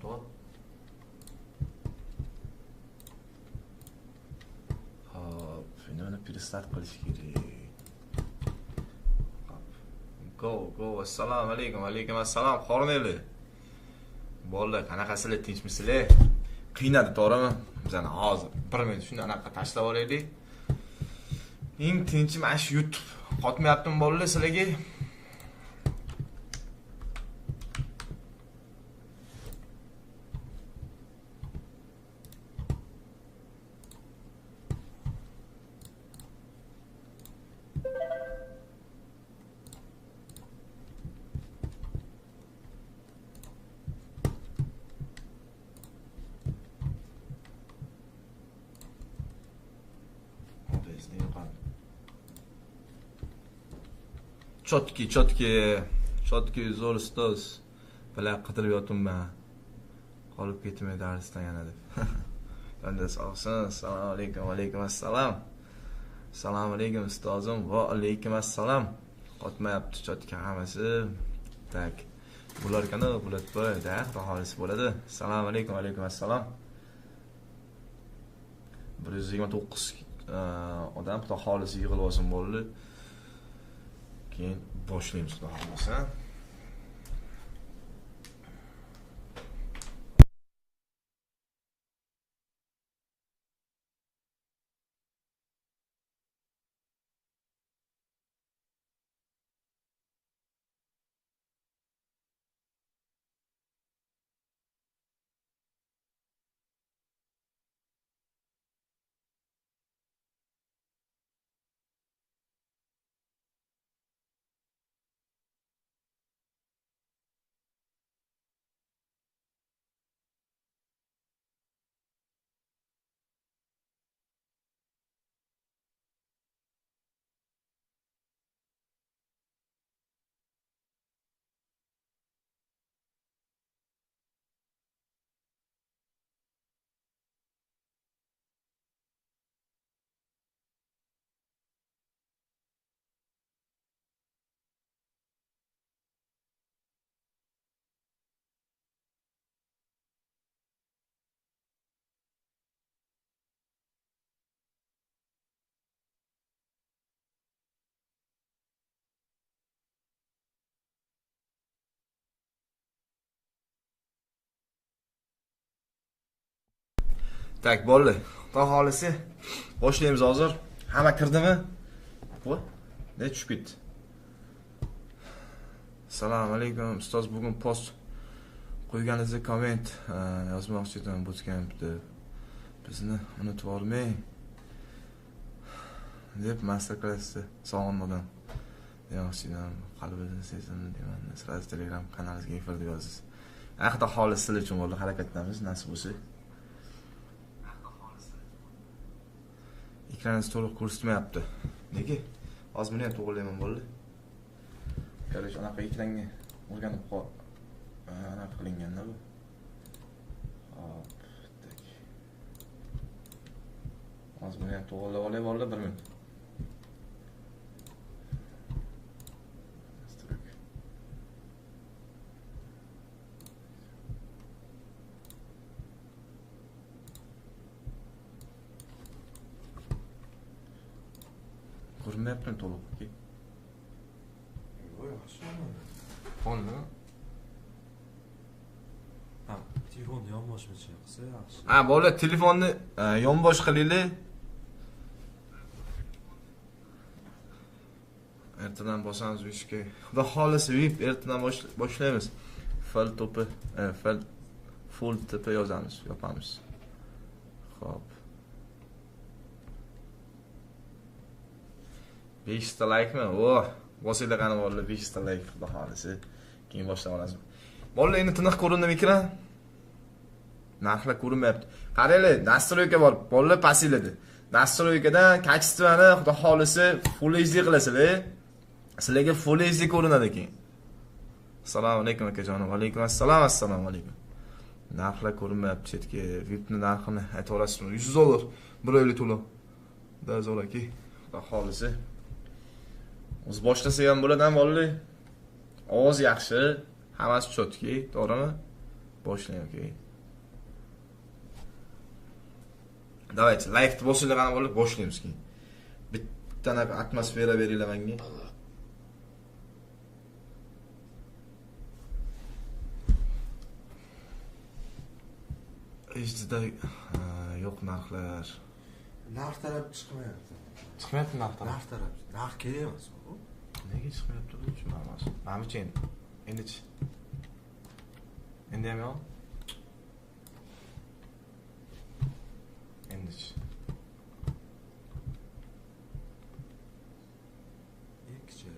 to'g'ri. Hop, buni перестart qilish kerak. Go. Assalomu alaykum. Alaykum assalom. Xorneli. Bolalar, qanaqasizlar, tinchmisizlar? Qiynadi, to'g'rimi? Bizani hozir 1 minut shunday anaqa tashlab olaylik. Eng tinchi mana shu YouTube qotmayaptimi bolalar sizlarga? Chotki zo'r ustoz. Bilan qidirib yotibman. Qolib ketmay darsdan yana deb. Endi sog'sin. Assalomu alaykum. Alaykum assalom. Assalomu alaykum ustozim. Va alaykum assalom. Qotmayapti chotki hammasi. Tak. Bular kana bular da xolis bo'ladi. Assalomu alaykum. Alaykum assalom. 129 odam xudo xolis yig'ilib olsin bo'ldi. Keyin boshlaymiz xudo xolisa. Tak bo'ldi. Xudo xolisi boshlaymiz hozir. Hamma kirdimi? Voy, ne tushib ketdi. Assalomu alaykum. Ustoz bugun post qo'yganingizda komment yozmoqchi edim bootcamp deb. Bizni unutib olmang deb masterclassni sog'inmadan demoqchiman. Qalbingizni sezdim deyman. Siz Telegram kanalingizga efirda yozasiz. Xudo xolisi sizlar uchun bo'ldi. Harakatlanamiz, nasib bo'lsa. Ekraningiz to'liq ko'rsatmayapti. Nega? Hozir buni ham to'g'rilayman bo'ldi. Qarang, anaqa ekranga o'rganib qol. Anaqa qilinganda bu. Hop, tak. Hozir buni ham to'g'rilab olay bo'ldi 1 minut. Ko'rinmayapti to'liq. Voy, yaxshimi? Qolmi? Ha, telefonni yonboshga qilsa yaxshi. Ha, bolalar telefonni yonbosh qilinglar. Ertadan bosamiz bu ishga. Xudo xolisi VIP ertadan boshlaymiz. Full to'pi yozamiz, yopamiz. Xo'p. 5 ta like mi? Oh, bosinglar qani bolalar 5 ta like xudo xolisi. Keyin boshlab olasiz. Bolalar endi tiniq ko'rindimi ekran? Narxlar ko'rinmayapti. Qaranglar, nastroyka bor. Bolalar pastiladi. Nastroykadan kачествоni xudo xolisi Full HD qilasizlar. Sizlarga Full HD ko'rinadi keyin. Assalomu alaykum akajonim. Va alaykum assalom. Assalomu alaykum. Narxlar ko'rinmayapti chetga. VIPni narxini aytib olasizmi? $100 bir oylik to'lov. Dazol aka. Xudo xolisi. O'z boshlasa ham bo'ladi ham bolalar. Ovoz yaxshi, hammasi chotki, to'g'rimi? Boshlang, okey. Давайте, лайкni bosinglar qani bo'lib boshlaymiz keyin. Bitta atmosfera beringlar menga. Ichida yo'q narxlar. Narx talab chiqmayapti. Chiqmayapti narxlar. Narx talab. Narx kerak emas bu. Nega chiqmayapti bu tushunmayapman. Ma'lumcha endi. Endi ham yo'q. Endi. Ikkicha.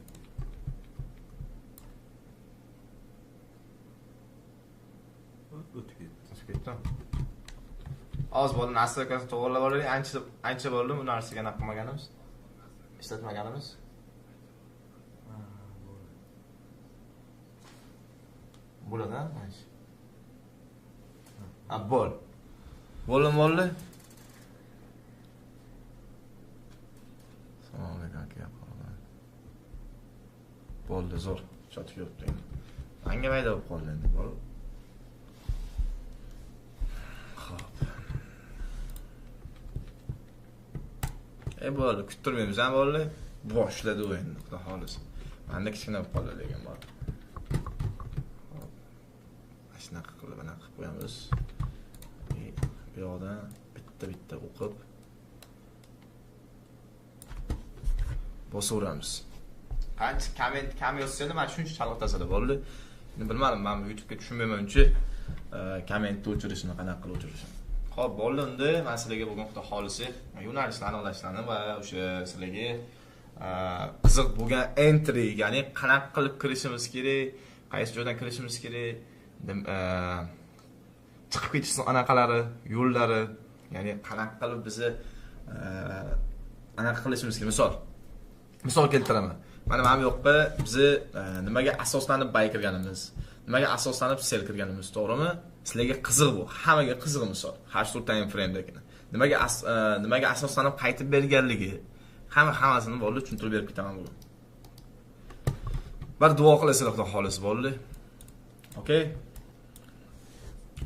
O'tib ketdi. Oz bo'ldi, naslikasini to'g'rilab olaylik. Ancha bo'ldi bu narsaga naq qilmaganimiz. Ishlatmaganimiz. Bo'ladi, ha? Ha, bo'ldi. Assalomu alaykum aka. Bo'ldi, zo'r. Chotib yotdi endi. Menga mayda bo'lib qoldi endi. Xo'p. Bo'ldi, kuttirmaymiz ham bo'ldi. Boshladi u endi, xudo xolisa. Menda kichkina bo'lib qoldi lekin bor. Xo'p. Shunaqa qilib qo'yamiz. Bu yoqdan bitta o'qib bosaveramiz. Qancha komment kam yozsangiz, men shuncha chalg'itasiz bo'ldi. Endi bilmadim, men YouTube'ga tushunmayman-chi, kommentni o'chirishni qanaqa qilib o'chirishni. Xo'p, bo'ldi unda. Men sizlarga bugun xudo xolisi yo'nalishlarni aniqlashlarni va o'sha sizlarga qiziq bo'lgan entry, ya'ni qanaqa qilib kirishimiz kerak, qaysi joydan kirishimiz kerak, chiqib ketishning anaqalari, yo'llari, ya'ni qanaqa qilib bizni anaqa qilishimiz kerak. Misol keltiraman. Mana bu yoqqa biz nimaga asoslanib bay kirganimiz, nimaga asoslanib sel kirganimiz, to'g'rimi? Sizlarga qiziq bu, hammaga qiziq misol. Hashtag time frame'dagina. Nimaga asoslanib qaytib berganligi, hammasini bo'ldi tushuntirib berib ketaman bu. Bir duo qilasizlar xudo xolis bo'ldi. Okay?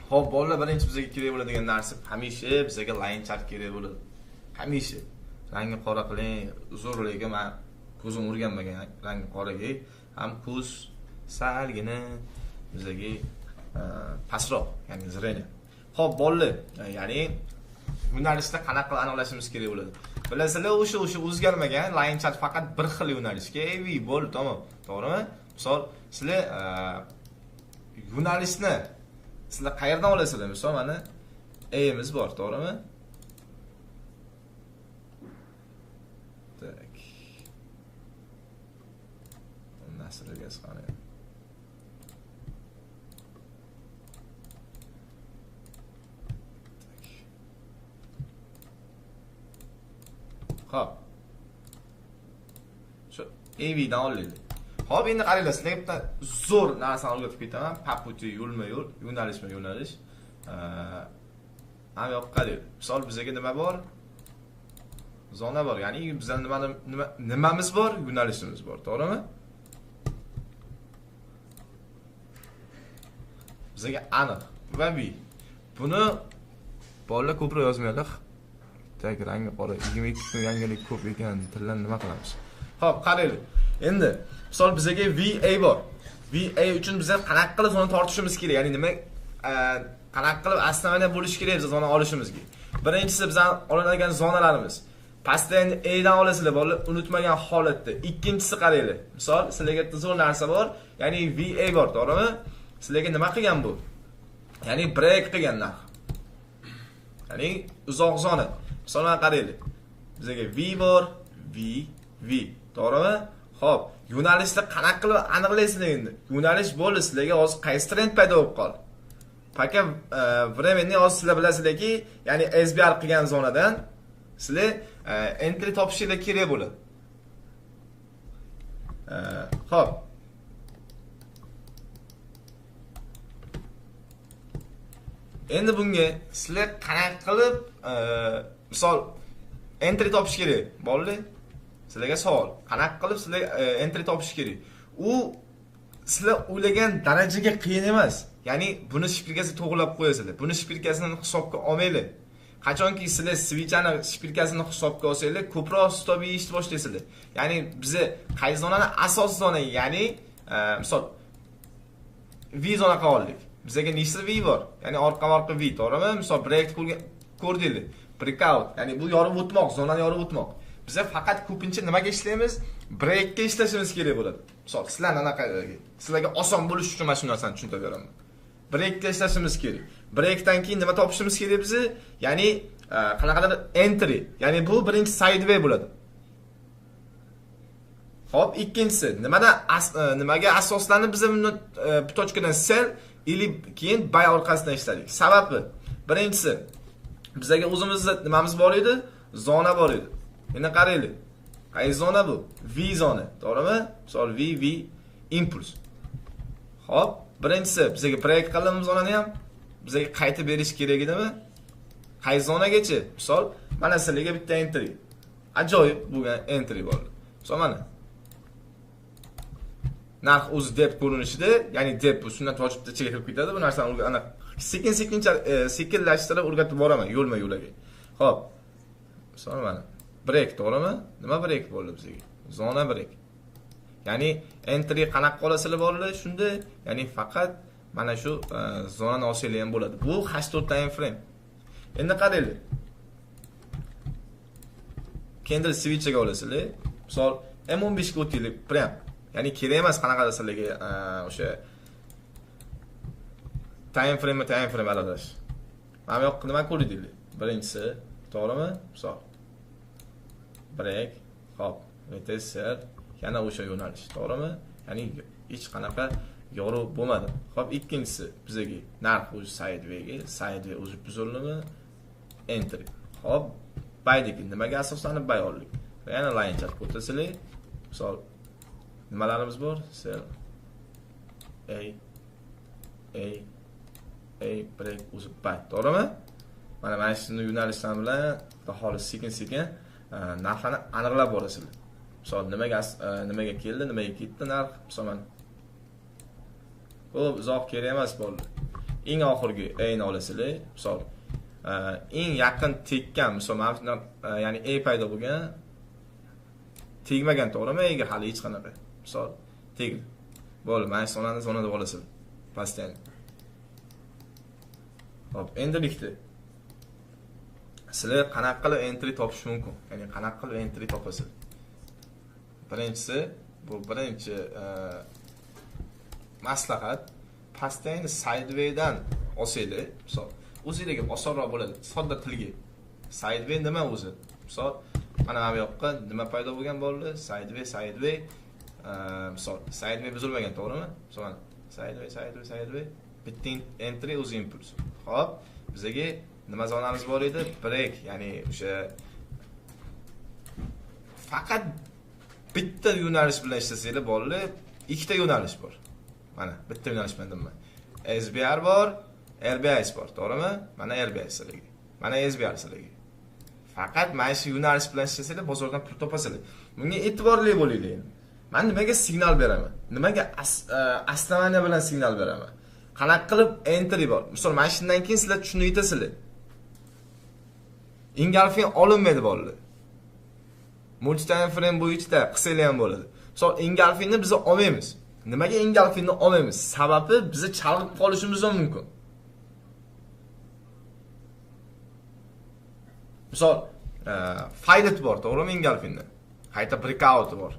Xo'p, bo'ldi, birinchi bizga kerak bo'ladigan narsa hamisha bizga line chart kerak bo'ladi. Hamisha rangi qora qiling, zo'rligi men ko'zim o'rganmagan rangi qoraga ham ko'z salgina bizga pastroq, ya'ni zreniya. Xo'p, bo'ldi. Ya'ni yo'nalishda qanaqa qilib aniqlashimiz kerak bo'ladi. Bilasizlar, o'sha o'zgarmagan line chart faqat bir xil yo'nalishga bo'ldi, tamom. To'g'rimi? Misol, sizlar yo'nalishni sizlar qayerdan olasizlar? Misol, mana A'miz bor, to'g'rimi? Tak. Nasriga qani. Xo'p. Shu AV dan olaylik. Xo'p, endi qaranglar, sizlarga bitta zo'r narsani o'rgatib ketaman. Paputi yo'lma-yo'l, yo'nalishma-yo'nalish. Mana yoqqa qarang. Misol bizga nima bor? Zona bor. Ya'ni bizning nimamiz bor? Yo'nalishimiz bor, to'g'rimi? Bizga aniq va B. Buni bolalar ko'proq yozmaylar. Tak rangi qora 22 kun yangilik ko'p ekan, tildan nima qilamiz? Xo'p, qaraylik. Endi misol bizga VA bor. VA uchun biz qanaqa qilib zona tortishimiz kerak? Ya'ni nima qanaqa qilib основание bo'lishi kerak biz zona olishimizga. Birinchisi bizning olinadigan zonalarimiz. Pastda endi A dan olasizlar, bolalar unutmagan holatda. Ikkinchisi qaranglar. Misol sizlarga zo'r narsa bor, ya'ni VA bor, to'g'rimi? Sizlarga nima qilgan bu? Ya'ni break qilganlar. Ya'ni uzoq zona. Misolga qaraylik. Bizga V bor, V, to'g'rimi? Xo'p, yo'nalishni qanaqa qilib aniqlaysizlar endi? Yo'nalish bo'ldi, sizlarga hozir qaysi trend paydo bo'lib qoldi? Paka времени hozir sizlar bilasizlarki, ya'ni SBR qilgan zonadan sizlar entry topishinglar kerak bo'ladi. Xo'p. Endi bunga sizlar qanaqa qilib misol entry topish kerak? Bo'ldi? Sizlarga savol. Qanaqa qilib sizlar entry topish kerak? U sizlar o'ylagan darajaga qiyin emas. Ya'ni buni shpilkasi to'g'rilab qo'yasizlar. Buni shpilkasini hisobga olmaylik. Qachonki sizlar switchani shpilkasini hisobga olsanglar, ko'proq stop yeyishni boshlaysizlar. Ya'ni bizni qaysi zonani asos zona, ya'ni misol V zona qilib oldik. Bizga nechta V bor? Ya'ni orqa V, to'g'rimi? Misol break ko'rdinglar. Breakout, ya'ni bu yorib o'tmoq, zonani yorib o'tmoq. Biz faqat ko'pincha nimaga ishlaymiz? Breakga ishlashimiz kerak bo'ladi. Misol, sizlarga oson bo'lish uchun mana shu narsani tushuntirib beraman. Breakga ishlashimiz kerak. Breakdan keyin nima topishimiz kerak bizni? Ya'ni qanaqadir entry, ya'ni bu birinchi sideway bo'ladi. Hop, ikkinchisi, nimaga asoslanib biz buni bu tochkadan sell ili keyin buy orqasidan ishladik. Sababi birinchisi bizga o'zimizda nimamiz bor edi? Zona bor edi. Endi qaraylik. Qaysi zona bu? V zona, to'g'rimi? Misol V impuls. Hop, birinchisi bizga break qildim zonani ham bizga qaytib berish kerak edimi? Qaysi zonagacha? Misol, mana sizlarga bitta entry. Ajoyib bo'lgan entry bo'ldi. Misol mana narx o'zi deb ko'rinishida, ya'ni deb bu sunnat vojibda ichiga kirib ketadi. Bu narsani ana sekinlashtirib o'rgatib boraman yo'lma-yo'laga. Xo'p. Misol mana break, to'g'rimi? Nima break bo'ldi bizga? Zona break. Ya'ni entry qanaqa qolasizlar bo'ladi shunda, ya'ni faqat mana shu zonani olsanglar ham bo'ladi. Bu H4 time frame. Endi qaranglar. Candle switchga olasizlar. Misol M15 ga o'tinglar, prям. Ya'ni kerak emas qanaqadir sizlarga o'sha time frame aralash. Mana bu yoqqa nima ko'rdinglar? Birinchisi, to'g'rimi? Misol break, hop, retesser, yana o'sha yo'nalish, to'g'rimi? Ya'ni hech qanaqa yoruv bo'lmadi. Hop, ikkinchisi bizga narx o'zi sideway o'zi buzildimi? Enter. Hop, buydagi nimaga asoslanib buy oldik? Yana line chart ko'rtasizlar. Misol nimalarimiz bor? Sell A break o'zi buy, to'g'rimi? Mana shuni yo'nalishlar bilan xolis sekin-sekin narxlarni aniqlab borasizlar. Misol nimaga keldi, nimaga ketdi narx, misol mana. Xo'p, uzoq kerak emas bo'ldi. Eng oxirgi A ni olasizlar. Misol eng yaqin tekkan, misol mana ya'ni A paydo bo'lgan, tegmagan, to'g'rimi? A ga hali hech qanaqa. Misol tegdi. Bo'ldi, mana zonada olasizlar. Pastdan. Hop, endilikda sizlar qanaqa qilib entry topish mumkin? Ya'ni qanaqa qilib entry topasiz? Birinchisi, bu birinchi maslahat, pastdan sidewaydan olsanglar, misol, o'zingizga osonroq bo'ladi. Sodda tilga. Sideway nima o'zi? Misol, mana bu yoqqa nima paydo bo'lgan bo'ldi? Sideway, misol, sideway buzilmagan, to'g'rimi? Misol, sideway, bitta entry o'zi impuls. Hop, bizga nima zonamiz bor edi? Break, ya'ni o'sha faqat bitta yo'nalish bilan ishlasanglar bo'ladi. Ikkita yo'nalish bor. Mana bitta yo'nalish bilan deyman. SBR bor, RBS bor, to'g'rimi? Mana RBS sizlarga. Mana SBR sizlarga. Faqat mana shu yo'nalish bilan ishlasanglar bozordan pul topasizlar. Bunga e'tiborli bo'linglar. Men nimaga signal beraman? Nimaga основание bilan signal beraman? Qanaqa qilib entry bor? Misol, mana shundan keyin sizlar tushunib yetasizlar. Engulfing olinmaydi bo'ldi. Multi time frame bo'yicha qilsanglar ham bo'ladi. Misol, engulfingni biz olmaymiz. Nimaga engulfingni olmaymiz? Sababi bizni chalg'ib qolishimiz mumkin. Misol, faylit bor, to'g'rimi engulfingda? Qayta breakout bor.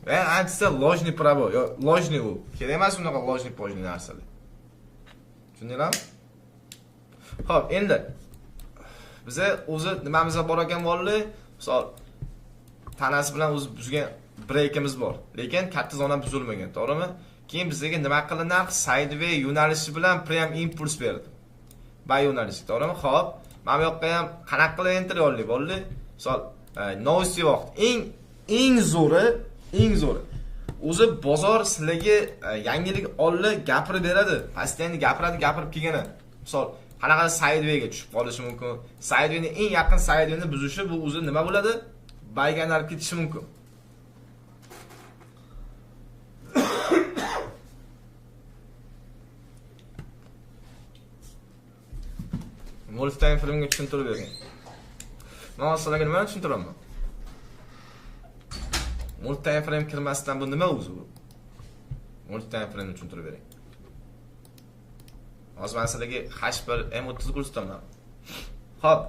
Va ancha ложный probой, yo ложный u. Kerak emas unaqa ложный pojni narsalar. Tushundinglarmi? Xo'p, endi biz o'zi nimamizga bor ekan bo'ldi? Misol, tanasi bilan o'zi buzgan breakimiz bor. Lekin katta zona buzilmagan, to'g'rimi? Keyin bizga nima qildi? Narx sideway yo'nalishi bilan prem impuls berdi. Buy yo'nalishi, to'g'rimi? Xo'p, mana bu yoqqa ham qanaqa qilib entry oldik bo'ldi? Misol, noisy vaqt eng zo'ri o'zi bozor sizlarga yangilik oldi, gapirib beradi. Pastdan gapirib kelgani. Misol, qanaqa sidewayga tushib qolishi mumkin. Sidewayning eng yaqin sidewayni buzishi bu o'zi nima bo'ladi? Buyga narib ketishi mumkin. multi time frame'ga tushuntirib bering. Men sizlarga nima tushuntiraman? Multi time frame kirmasdan bu nima o'zi bu? Multi time frame tushuntirib bering. Hozir men sizlarga H1 M30 ko'rsataman. Xo'p.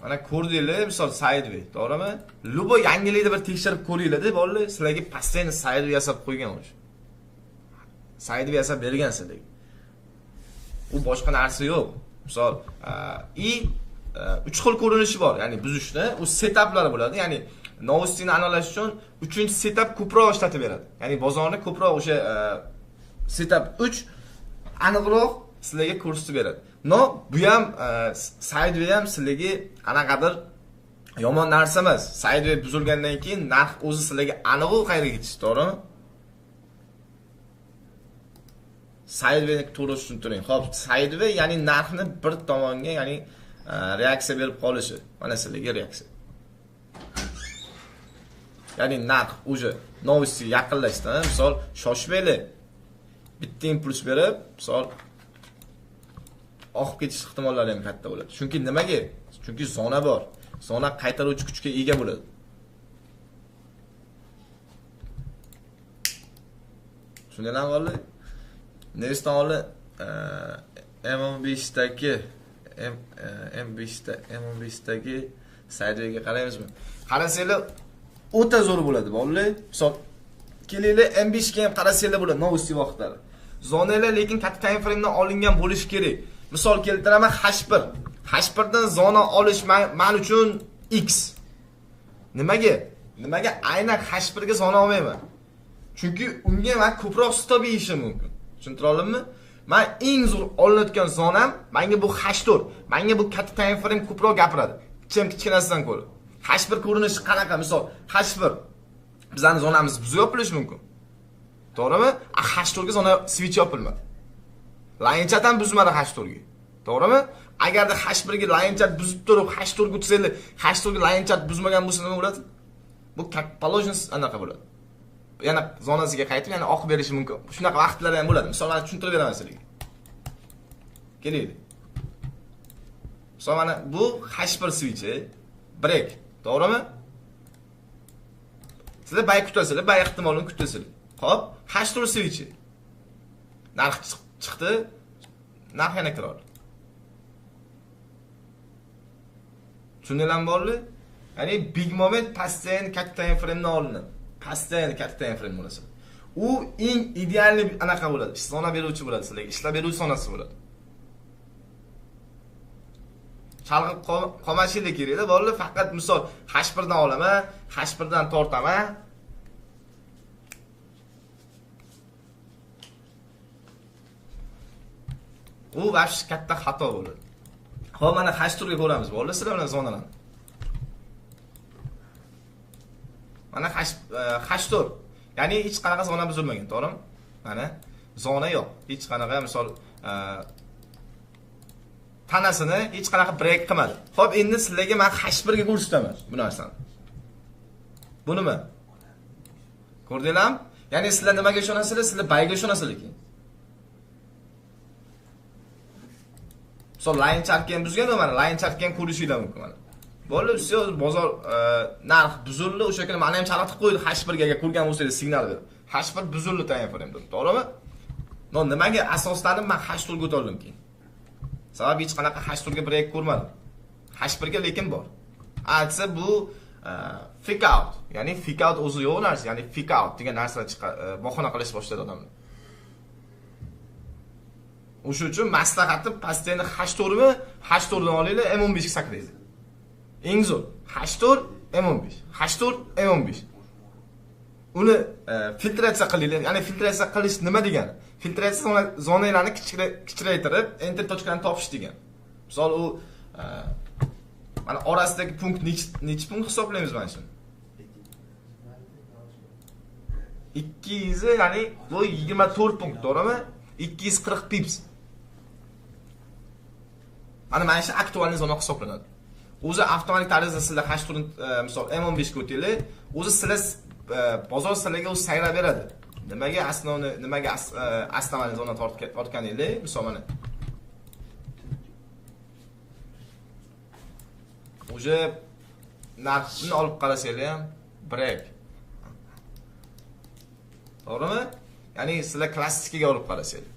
Mana ko'rdinglar, misol sideway, to'g'rimi? Lubo yangilikni bir tekshirib ko'ringlar-da, bolalar, sizlarga постоянно sideway yasab qo'ygan o'sha. Sideway yasab bergan sizlarga. U boshqa narsa yo'q. Misol, 3 xil ko'rinishi bor, ya'ni buzishni, u setuplari bo'ladi, ya'ni novostini aniqlash uchun 3-setup ko'proq ishlatib beradi. Ya'ni bozorni ko'proq o'sha setup 3 aniqroq sizlarga ko'rsatib beradi. No, bu ham sideway ham sizlarga anaqadir yomon narsa emas. Sideway buzilgandan keyin narx o'zi sizlarga aniq qayerga ketishi, to'g'rimi? Sideway to'g'ri tushuntiring. Xo'p, sideway ya'ni narxni bir tomonga, ya'ni reaksiya berib qolishi. Mana sizlarga reaksiya. Ya'ni narx o'zi novosti yaqinlashdan, misol shoshmayli bitta impuls berib, misol oqib ketish ehtimollari ham katta bo'ladi. Chunki nimaga? Chunki zona bor. Zona qaytaruvchi kuchga ega bo'ladi. Tushuninglarmi bolalar? Nevistonli M15dagi M15dagi sidewayga qaraymizmi? Qarasanglar o'ta zo'r bo'ladi bolalar. Misol kelinglar M5 ga ham qarasanglar bo'ladi novosti vaqtlari. Zonalar lekin katta time framedan olingan bo'lishi kerak. Misol keltiraman H1. H1dan zona olish men uchun X. Nimaga? Nimaga aynan H1 ga zona olmayman? Chunki unga men ko'proq stop yeyishim mumkin. Tushuntira olammi? Men eng zo'r olinayotgan zonam menga bu H4. Menga bu katta time frame ko'proq gapiradi. Kichkinasidan ko'ra. H1 ko'rinishi qanaqa? Misol H1 bizning zonamiz buzib yopilishi mumkin. To'g'rimi? H4 ga zona switch yopilmadi. Line chat ham buzmadi H4 ga. To'g'rimi? Agarda H1 ga line chat buzib turib H4 ga o'tsanglar, H4 ga line chat buzmagan bo'lsa nima bo'ladi? Bu poложен anaqa bo'ladi. Yana zonasiga qaytib, yana oqib berishi mumkin. Shunaqa vaqtlar ham bo'ladi. Misol men tushuntirib beraman sizlarga. Kelaylik. Misol mana bu H1 switchi, break, to'g'rimi? Sizlar bay kutasizlar, bay ehtimolini kutasizlar. Xo'p, H4 switchi. Narx chiqdi. Narx yana kiradi. Tushuninglarmi bolalar? Ya'ni big moment постоянно katta time framedan olinadi. Постоянно katta time frame bo'lsa. U eng ideal anaqa bo'ladi. Zona beruvchi bo'ladi sizlarga. Ishlab beruvchi zonasi bo'ladi. Chalg'ib qolmashinlik kerak-da bolalar, faqat misol H1 dan olaman, H1 dan tortaman. U vash katta xato bo'ladi. Xo'p, mana H4 ga ko'ramiz bolalar, sizlar bilan zonalarni. Mana H4. Ya'ni hech qanaqa zona buzilmagan, to'g'rimi? Mana zona yo'q. Hech qanaqa misol tanasini hech qanaqa break qilmadi. Xo'p, endi sizlarga men H1 ga ko'rsataman bu narsani. Bu nima? Ko'rdinglarmi? Ya'ni sizlar nimaga ishonasizlar? Sizlar bayga ishonasizlar keyin. Misol line chart ham buzgan, mana line chart ham ko'rishinglar mumkin mana. Bo'lib, siz bozor narx buzildi, o'sha kuni meni ham chalg'itib qo'ydi H1 ga ko'rgan bo'lsangiz signal berib. H1 buzildi time frame deb, to'g'rimi? No, nimaga asoslanib men H4 ga o'toldim keyin. Sababi hech qanaqa H4 ga break ko'rmadim. H1 ga lekin bor. Aytsa bu fake out, ya'ni fake out o'zi yo'q narsa, ya'ni fake out degan narsa bahona qilish boshladi odamlar. O'sha uchun maslahatim постоянно H4 mi? H4 dan olinglar, M15 ga sakraysiz. Eng zo'r H4 M15. H4 M15. Uni filtratsiya qilinglar. Ya'ni filtratsiya qilish nima degani? Filtratsiya zonalarni kichraytirib, enter tochkalarni topish degan. Misol u mana orasidagi punkt necha punkt hisoblaymiz mana shuni? 200, ya'ni bu 24 punkt, to'g'rimi? 240 pips. Mana shu aktual zona hisoblanadi. O'zi avtomatik tarzda sizlar H4 misol M15 ga o'tinglar, o'zi sizlar bozor sizlarga o'zi sayrab beradi. Nimaga asnovni, nimaga astamani zona tortganinglar, misol mana уже narxni olib qarasanglar ham break. To'g'rimi? Ya'ni sizlar klassikaga olib qarasanglar.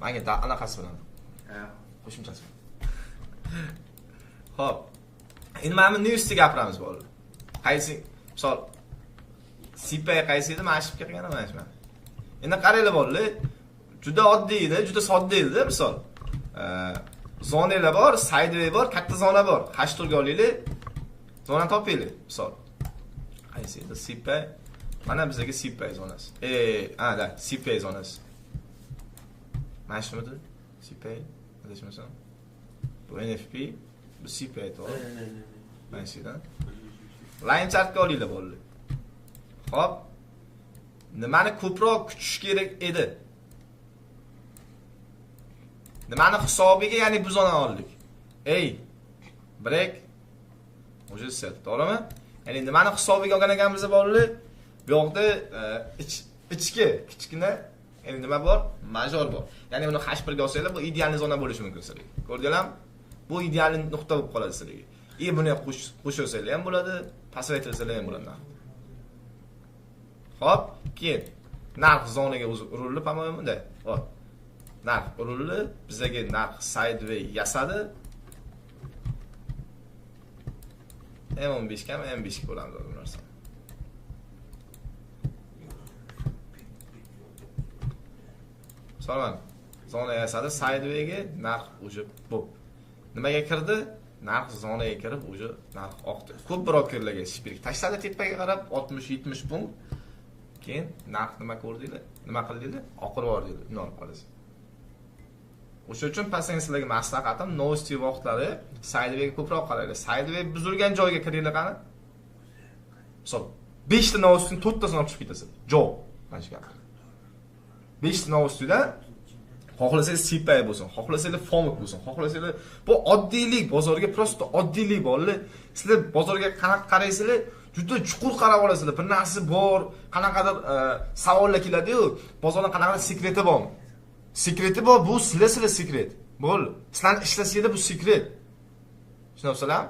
Menga anaqasi bilan. Qo'shimchasi. Xo'p. Endi mana bu newsni gapiramiz bolalar. Qaysi, misol CPI qaysi edi? Mana shu qilgan mana shu. Endi qaranglar bolalar, juda oddiy edi, juda sodda edi, misol. Zonalar bor, sideway bor, katta zona bor. Hashturga olinglar. Zona topinglar, misol. Qaysi edi? CPI. Mana bizga CPI zonasi. Da, CPI zonasi. Mana shumidi? CPI. Adashmasam. Bu NFP, bu CPI to'g'ri. Mana shudan. Line chartga olinglar bolalar. Xo'p. Nimani ko'proq kutish kerak edi? Nimani hisobiga, ya'ni bu zonani oldik. Break. O'sha sel, to'g'rimi? Ya'ni nimani hisobiga olgan ekanmiz bolalar? Bu yoqda ichki, kichkina, endi nima bor? Major bor. Ya'ni buni H1 ga olsanglar, bu ideal zona bo'lishi mumkin sizlarga. Ko'rdinglarmi? Bu ideal nuqta bo'lib qoladi sizlarga. Buni qo'shilsanglar ham bo'ladi, pasaytirsanglar ham bo'ladi. Xo'p, keyin narx zonaga urildi, pamoyimda. Xo'p. Narx urildi, bizga narx sideway yasadi. M15 ga M5 ga bo'lamiz bu narsa. So'raman. Zona yasadi, sidewayga narx o'sha bo'p. Nimaga kirdi? Narx zonaga kirib, o'sha narx oqdi. Ko'p brokerlarga shipirk tashladi tepaga qarab 60-70 punkt. Keyin narx nima ko'rdinglar? Nima qildinglar? Oqirib yubordinglar. Uni olib qolasiz. O'sha uchun pasenslarga maslahatim, novosti vaqtlari sidewayga ko'proq qaranglar. Sideway buzilgan joyga kiringlar qani. Misol 5 ta novostin 4 tasini olib chiqib ketasiz. Joy. Mana shu gap. 5 ta novostida xohlasangiz CPI bo'lsin, xohlasangiz FOMC bo'lsin, xohlasangiz bu oddiylik, bozorga prosta oddiylik bolalar. Sizlar bozorga qanaqa qaraysizlar, juda chuqur qarab olasizlar. Bir narsa bor, qanaqadir savollar keladi-yu, bozorning qanaqadir sekreti bormi? Sekreti bor, bu sizlar sekret. Bo'l. Sizlar ishlasanglar bu sekret. Tushunasizlarmi?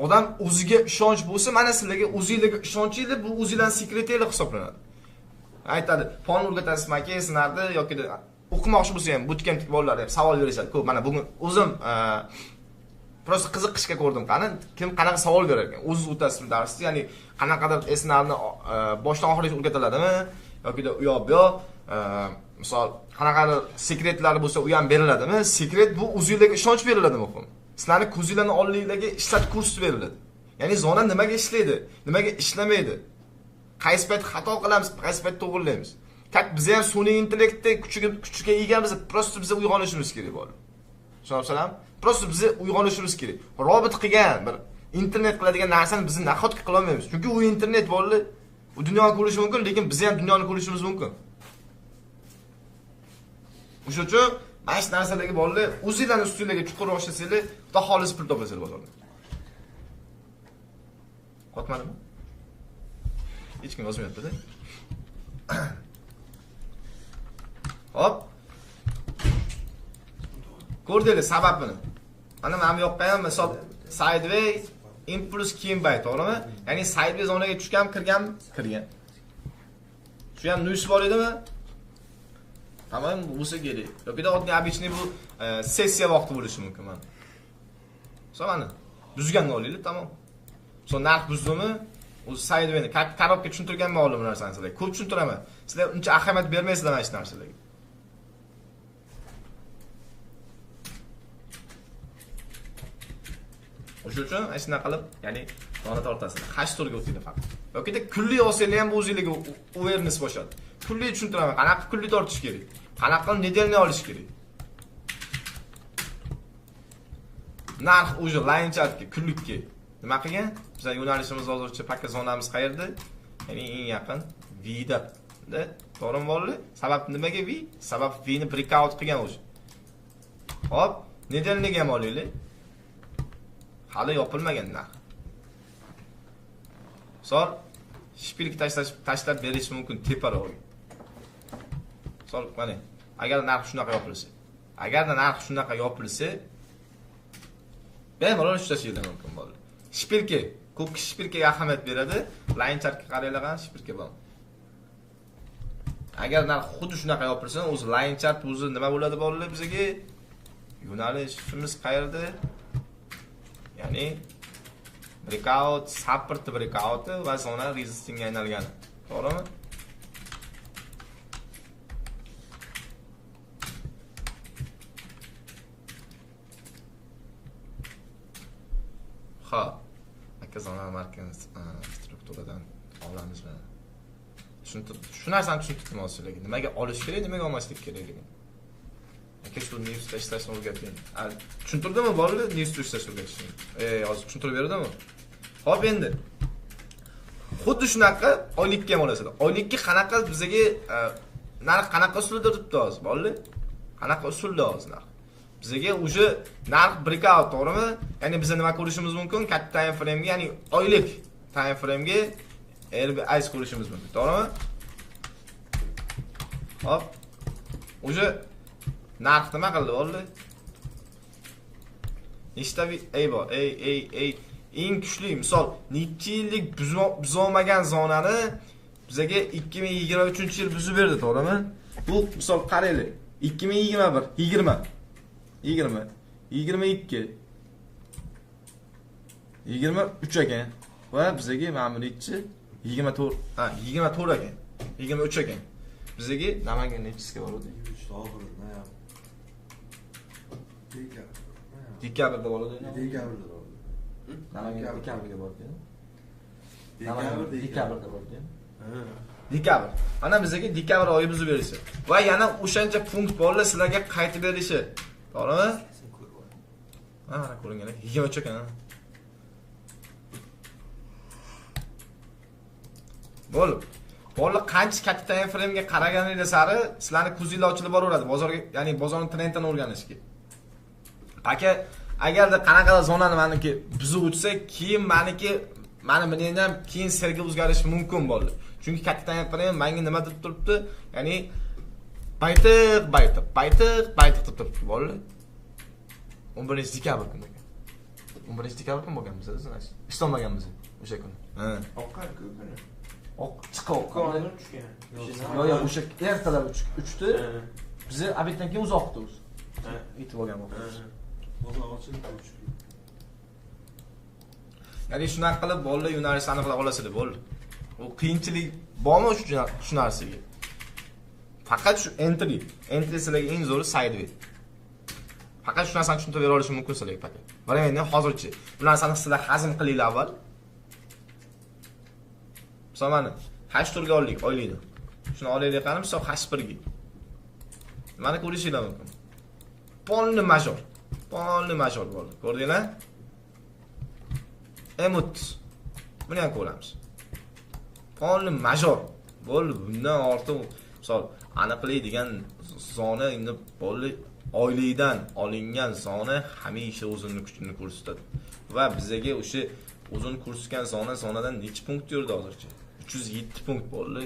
Odam o'ziga ishonch bo'lsa, mana sizlarga o'zingizga ishonchingiz bu o'zingizning sekretingiz hisoblanadi. Aytadi, fon o'rgatasizmi aka, sinardi yoki o'qimoqchi bo'lsa ham bootcamp bolalar ham savol berishadi. Ko'p mana bugun o'zim prosta qiziqishga ko'rdim. Qani kim qanaqa savol berar ekan? O'zingiz o'tasizmi darsni, ya'ni qanaqadir esnarni boshdan oxirigacha o'rgatiladimi yoki u yoq bu yoq misol qanaqadir sekretlari bo'lsa u ham beriladimi? Sekret bu o'zingizga ishonch beriladi muhim. Sizlarni ko'zingizlarni oldingizga ishlatib kurs beriladi. Ya'ni zona nimaga ishlaydi, nimaga ishlamaydi? Qaysi payt xato qilamiz, qaysi payt to'g'rilaymiz. Biz ham sun'iy intellektda kuchiga egamiz, prosta biz uyg'onishimiz kerak bo'ladi. Tushunasizlarmi? Prosta biz uyg'onishimiz kerak. Robot qilgan bir internet qiladigan narsani biz nahotki qila olmaymiz. Chunki u internet bolalar u dunyoni ko'rishi mumkin, lekin biz ham dunyoni ko'rishimiz mumkin. O'sha uchun mana shu narsalarga bolalar o'zingizlarning ustingizga chuqur o'shlasanglar, xudo xolis pul topasizlar bozorda. Qotmadimi? Hech kim yozmayapti-da. Hop. Ko'rdinglar sababini. Mana bu yoqqa ham misol sideway impulse keyin bay, to'g'rimi? Ya'ni sideway zonaga tushgan, kirgan. Shu ham news bor edimi? Tamam, bo'lsa kerak. Yo'qida oddiy обычный bu sessiya vaqti bo'lishi mumkin mana. Mana buzganni olinglar, tamom. So'ng narx buzdimi? O'zi sidewayni korobka tushuntirganman olim narsani sizlarga. Ko'p tushuntiraman. Sizlar uncha ahamiyat bermaysizlar mana shu narsalarga. O'sha uchun mana shunday qilib, ya'ni dona tortasizlar. Hashturga o'tinglar faqat. Yo'qida kulli olsanglar ham o'zingizga awareness boshadi. Kulli tushuntiraman. Qanaqa kulli tortish kerak? Qanaqa nedelni olish kerak? Narx o'sha line chartga, kullikka nima qilgan? Bizning yo'nalishimiz hozircha pakka zonamiz qayerda? Ya'ni eng yaqin V-da. To'g'rimi bolalar? Sabab nimaga V? Sabab V ni breakout qilgan o'sha. Hop, nedelniga ham olinglar. Hali yopilmagan narx. Misol shpilk tashlab berish mumkin teparoq. Misol mana agar narx shunaqa yopilsa, agarda narx shunaqa yopilsa, bemalol ishlashingiz mumkin bo'ladi. Shpilka, ko'p kishi shpilkaga ahamiyat beradi. Line chartga qaranglar, shpilka bor. Agar narx xuddi shunaqa yopilsa, o'zi line chart o'zi nima bo'ladi bolalar bizga? Yo'nalishimiz qayerda? Ya'ni breakout, support breakout va zona resistance aylangan. To'g'rimi? Ha, aka zona markaz strukturadan olamizmi? Shu narsani tushuntirdim hozirligi. Nimaga olish kerak, nimaga olmaslik kerakligi. Aka shu newsda ishlashni o'rgatgan. Tushuntirdimmi bolalar newsda ishlashni o'rgatishni? Hozir tushuntirib berdimmi? Xo'p endi. Xuddi shunaqa oylikka ham olasizlar. Oylikka qanaqa bizga narx qanaqa usulda turibdi hozir bolalar? Qanaqa usulda hozir narx? Bizga o'sha narx breakout, to'g'rimi? Ya'ni biz nima ko'rishimiz mumkin? Katta time frame ga, ya'ni oylik time frame ga RBI ko'rishimiz mumkin, to'g'rimi? Hop. O'sha narx nima qildi bolalar? Nechta bor? Eng kuchli, misol, necha yillik buzolmagan zonani bizga 2023-yil buzib berdi, to'g'rimi? Bu misol qaranglar. 2021, 20, 22, 23 ekan. Va bizga ma'muriyatchi 24, 24 ekan. 23 ekan. Bizga Namangan nechisiga boradi? 23 oxirida. Dekabrda boradi. Dekabrda boradi. Namangan dekabrga boradi. Dekabrda boradi. Dekabr. Ana bizga dekabr oyi buzib berishi. Va yana o'shancha punkt borlar sizlarga qaytib berishi. To'g'rimi? Mana ko'ringan 23 ekan. Bo'lib. Bolalar qancha katta time frame ga qaraganinglar sari sizlarning ko'zinglar ochilib boraveradi bozorga, ya'ni bozorning trendini o'rganishga. Aka, agarda qanaqadir zonani meniki buzib o'tsa, keyin meniki meni ham keyin serga o'zgarishi mumkin bo'ldi. Chunki katta time frame menga nima deb turibdi? Ya'ni baytiq deb turibdi bolalar. 11 dekabr kuni ekan. 11 dekabr kuni bo'lganmiz biz. Ishlamaganmiz o'sha kuni. Oqqan kuni. Chiqib tushgan. Yo'q, o'sha ertalab 3 bizni obeddan keyin uzoqdi o'zi. Yetib olgan bo'lamiz. Bozor ochilib tushdi. Ya'ni shunaqa qilib bolalar yo'nalishni aniqlab olasizlar, bo'ldi. U qiyinchilik bormi shu narsaga? Faqat shu entry sizlarga eng zo'ri sideway. Faqat shu narsani tushuntirib bera olishim mumkin sizlarga faqat. Mana endi hozirchi bu narsani sizlar hazm qilinglar avval. Misol mana H4 ga oldik oylikni. Shuni olaylik qani, misol H1 ga. Mana ko'rishinglar mumkin. Polni major bo'ldi. Ko'rdinglar? Emut. Buni ham ko'ramiz. Polni major bo'ldi. Bundan ortiq misol aniqlaydigan zona endi bo'ldi. Oylikdan olingan zona hamisha o'zining kuchini ko'rsatadi. Va bizga o'sha o'zini ko'rsatgan zonadan necha punkt yurdi hozircha? 307 punkt bo'ldi.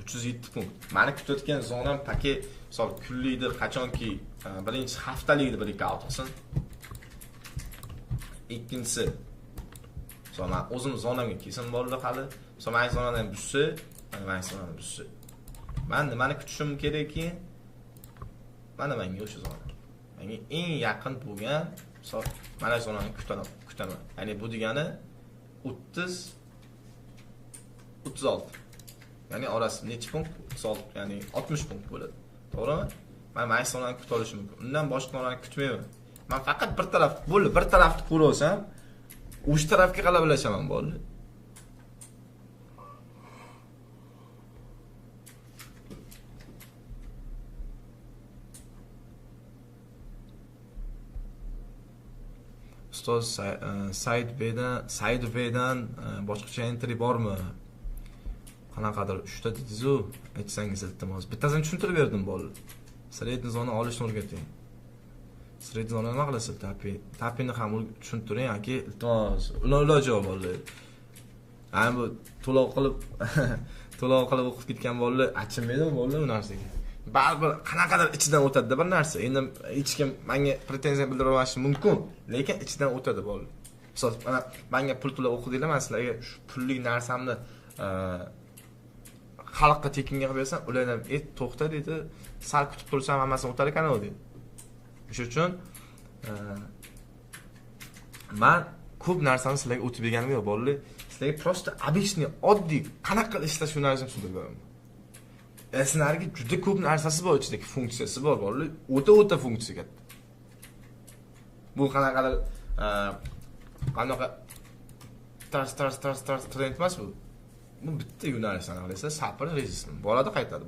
307 punkt. Meni kutayotgan zonam paki misol kunlikda qachonki birinchi haftalikda breakout olsin. Ikkinchisi misol men o'zim zonamga kelsin bo'ldi hali. Misol men zonadan bushsa, men zonadan bushsa. Men nimani kutishim kerakki? Mana menga o'sha zona. Menga eng yaqin bo'lgan misol mana zonani kutaman. Ya'ni bu degani 30 36. Ya'ni orasi necha punkt? 36, ya'ni 60 punkt bo'ladi. To'g'rimi? Men mana zonani kuta olishim mumkin. Undan boshqa zonani kutmayman. Men faqat bir taraf, bo'ldi, bir tarafni ko'rib olsam, o'sha tarafga g'alabalashaman bo'ldi. Ustoz Saidbeydan boshqacha entry bormi? Qanaqadir 3 ta dediz-ku, aytsangiz iltimos. Bittasini tushuntirib berdim bo'ldi. Sredniy zona olishni o'rgating. Sredizoni nima qilasiz? Tapini ham tushuntiring yoki iltimos. Iloji yo'q bolalar. Ana bu to'lov qilib o'qib ketgan bolalar achinmaydimi bolalar bu narsaga? Baribir qanaqadir ichidan o'tadi bir narsa. Endi hech kim menga pretenziya bildira olmashi mumkin, lekin ichidan o'tadi bolalar. Misol, mana menga pul to'lab o'qidinglar, men sizlarga shu pullik narsamni xalqqa tekinga qilib bersam, ular ham to'xta deydi, sal kutib tursam hammasini o'tar ekan u deydi. Shuning uchun men ko'p narsani sizlarga o'tib berganim yo'q bolalar. Sizlarga prosta обычный, oddiy qanaqa ishlash yo'nalishini tushuntirib beraman. Esnarga juda ko'p narsasi bor, ichidagi funksiyasi bor bolalar. O'ta funksiya katta. Bu qanaqadir qanaqa tars trend emas bu. Bu bitta yo'nalishdan qaraysa, sapir rejissni. Borada qaytadi.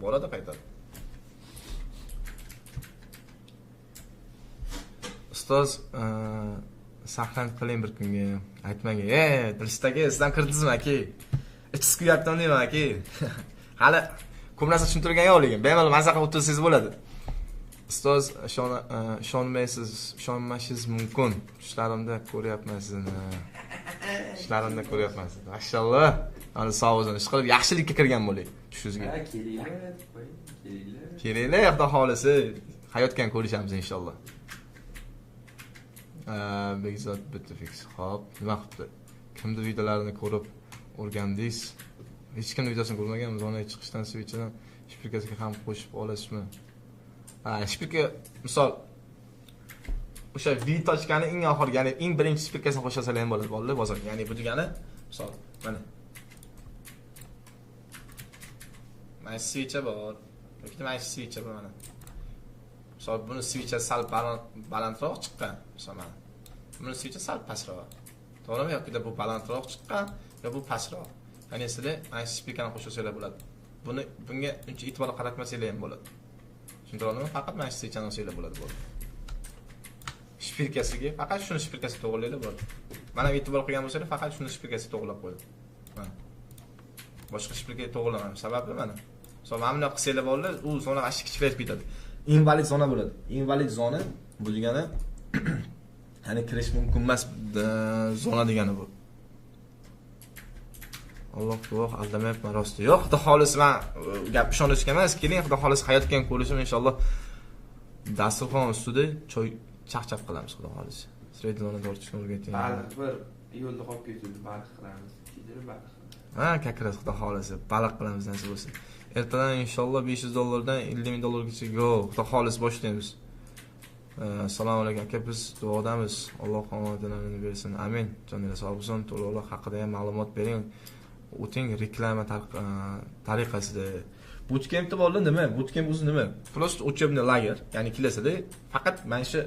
Ustoz, saqlanib qiling bir kunga. Aytmang, Dilshitaga sizdan kirdingizmi aka? Ichis kuyaptimi deyman aka. Hali ko'p narsa tushuntirgan yo'q lekin, bemalol mazaqa o'tirsangiz bo'ladi. Ustoz, ishonmashingiz mumkin. Tushlarimda ko'ryapman sizni. Mashalloh. Ana sog' o'zini ish qilib yaxshilikka kirgan bo'ling tushingizga. Kelinglar, xudo xolisi. Hayotgan ko'rishamiz inshaalloh. Begzod Bitfix. Xo'p, nima qilibdi? Kimdir videolarini ko'rib o'rgandingiz? Hech kimning videosini ko'rmaganmiz. Ona chiqishdan switchdan shpirkasiga ham qo'shib olasizmi? Shpirka misol o'sha vitochkani eng oxirgi, ya'ni eng birinchi shpirkasini qo'shasalar ham bo'ladi bolalar bozorga. Ya'ni bu degani misol mana switcha bor. Yoki mana switcha bor mana. Misol buni switcha sal balandroq chiqqan. Misol mana. Buni switcha sal pastroq. To'g'rimi? Yoki bu balandroq chiqqan yo bu pastroq. Ya'ni sizlar mana shpirkani qo'shsalar bo'ladi. Bunga uncha e'tibor qaratmasangiz ham bo'ladi. Tushundingizmi? Faqat mana switchani olsanglar bo'ladi. Shpirkasiga faqat shuni shpirkasiga to'g'rilaydi bo'ladi. Mana e'tibor qilgan bo'lsangiz faqat shuni shpirkasiga to'g'rilab qo'ying. Mana. Boshqa shpirkaga to'g'rilamam. Sababi mana. Misol mana bunday qilsanglar bolalar, u zona g'ashi kichikayib ketadi. Invalid zona bo'ladi. Invalid zona bu degani ya'ni kirish mumkin emas zona degani bu. Alloh guvoh, aldamayapman rosti. Yo'q, xudo xolis men gap ishonishga emas, keling xudo xolis hayotgan ko'rishim inshaalloh dasturxon ustida choy chaqchaq qilamiz xudo xolis. Sredizoni tortishni o'rgating. Baliq bir yo'lda qolib ketdi, baliq qilamiz. Kechirib baliq. Kakras xudo xolisi, baliq qilamiz nasib bo'lsa. Ertadan inshaalloh $500 dan $50,000gacha xudo xolis boshlaymiz. Assalomu alaykum aka, biz duodamiz. Alloh omadlarini bersin. Amin. Joningiz sog' bo'lsin. To'lovlar haqida ham ma'lumot bering. O'ting reklama tariqasida. Bootcampda bo'ldi nima? Bootcamp o'zi nima? Просто учебный лагерь, ya'ni kelasida faqat mana shu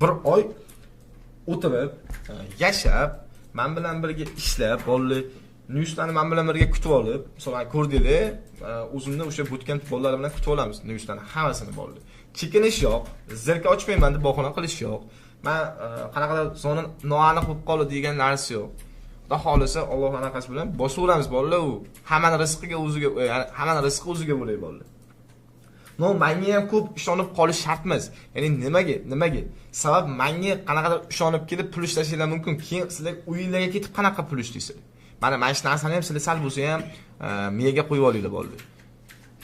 bir oy o'tirib, yashab, men bilan birga ishlab, bolalar Newslarni men bilan birga kutib olib, masalan, ko'rdinglar, o'zimni o'sha bootcamp bolalar bilan kutib olamiz. Newslarni hammasini bolalar. Chekinish yo'q, zirka ochmayman deb bahona qilish yo'q. Men qanaqadir zona noaniq bo'lib qoldi degan narsa yo'q. Xudo xolisa Alloh anaqasi bilan bosaveramiz bolalar u. Hammaning rizqiga o'ziga, ya'ni hammaning rizqi o'ziga bo'lay bolalar. No, menga ham ko'p ishonib qolish shart emas. Ya'ni nimaga? Sabab menga qanaqadir ishonib kelib pul ishlashinglar mumkin. Keyin sizlar uyinglarga ketib qanaqa pul ishlaysizlar? Mana shu narsani ham sizlar sal bo'lsa ham miyaga qo'yib olinglar bolalar.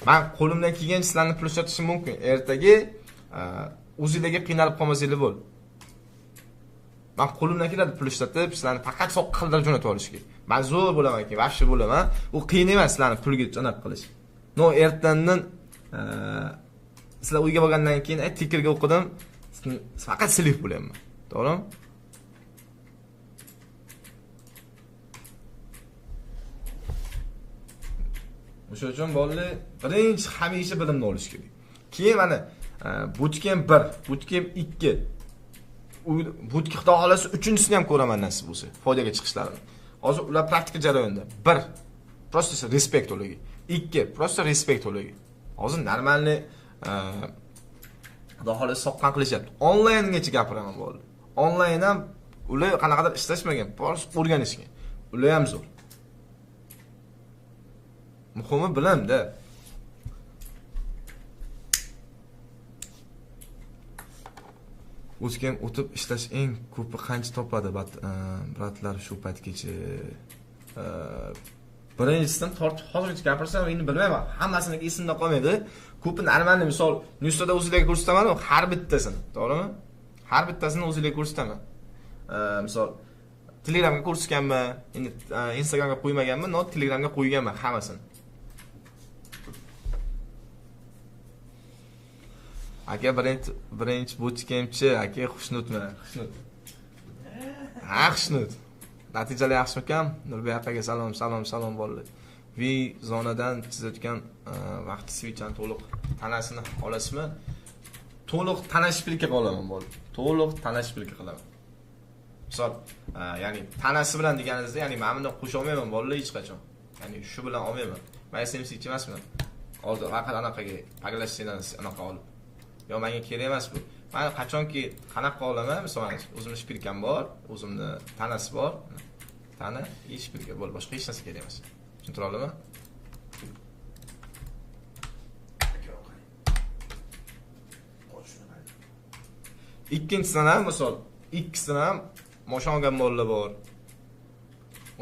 Men qo'limdan kelgancha sizlarni pul ishlatishim mumkin. Ertaga o'zingizlarga qiynalib qolmasanglar bo'l. Men qo'limdan keladi pul ishlatib, sizlarni faqat soqqa qildirib jo'natib olishga. Men zo'r bo'laman aka, vahshiy bo'laman. U qiyin emas sizlarni pulga jo'natib qilish. No, ertandan sizlar uyga borgandan keyin tikerga o'qidim, faqat silib bo'layman. To'g'rimi? O'sha uchun bolalar birinchi hamisha bilimni olish kerak. Keyin mana bootcamp 1, bootcamp 2, bootcamp xudo xolasa 3-chisini ham ko'raman nasib bo'lsa, foydaga chiqishlarini. Hozir ular praktika jarayonida. 1, просто respekt ularga. 2, просто respekt ularga. Hozir normalniy xudo xolasa soqqan qilishyapti. Onlayngacha gapiraman bolalar. Onlayn ham ular qanaqadir ishlashmagan, просто o'rganishgan. Ular ham zo'r. Muhimi bilimda. Bootcamp o'tib ishlash eng ko'pi qancha topadi bratlar shu paytgacha? Birinchisidan hozircha gapirsam, endi bilmayman. Hammasini esimda qolmaydi. Ko'pi normalni misol Nustada o'zingizga ko'rsataman, har bittasini, to'g'rimi? Har bittasini o'zingizga ko'rsataman. Misol Telegramga ko'rsatganman, endi Instagramga qo'ymaganman, no Telegramga qo'yganman hammasini. Aka birinchi bootcampchi, aka Xushnudmi? Xushnud. Ha, Xushnud. Natijalar yaxshimikan? Nurbek akaga salom bo'ldi. Vi zonadan chizayotgan vaqt switchani to'liq tanasini olasizmi? To'liq tana shpilka qolaman bo'ldi. To'liq tana shpilka qilaman. Misol, ya'ni tanasi bilan deganingizda, ya'ni men bundan qo'sha olmayman bolalar hech qachon. Ya'ni shu bilan olmayman. Men SMC emasman. Hozir faqat anaqaga paglashdan anaqa olib. Yo, menga kerak emas bu. Men qachonki qanaqa olaman, misol o'zimning shpilkam bor, o'zimning tanasi bor. Tana hech shpilka bo'l, boshqa hech narsa kerak emas. Tushuntira oldimmi? Ikkinchisidan ham misol, ikkisidan ham moshongan bolalar bor.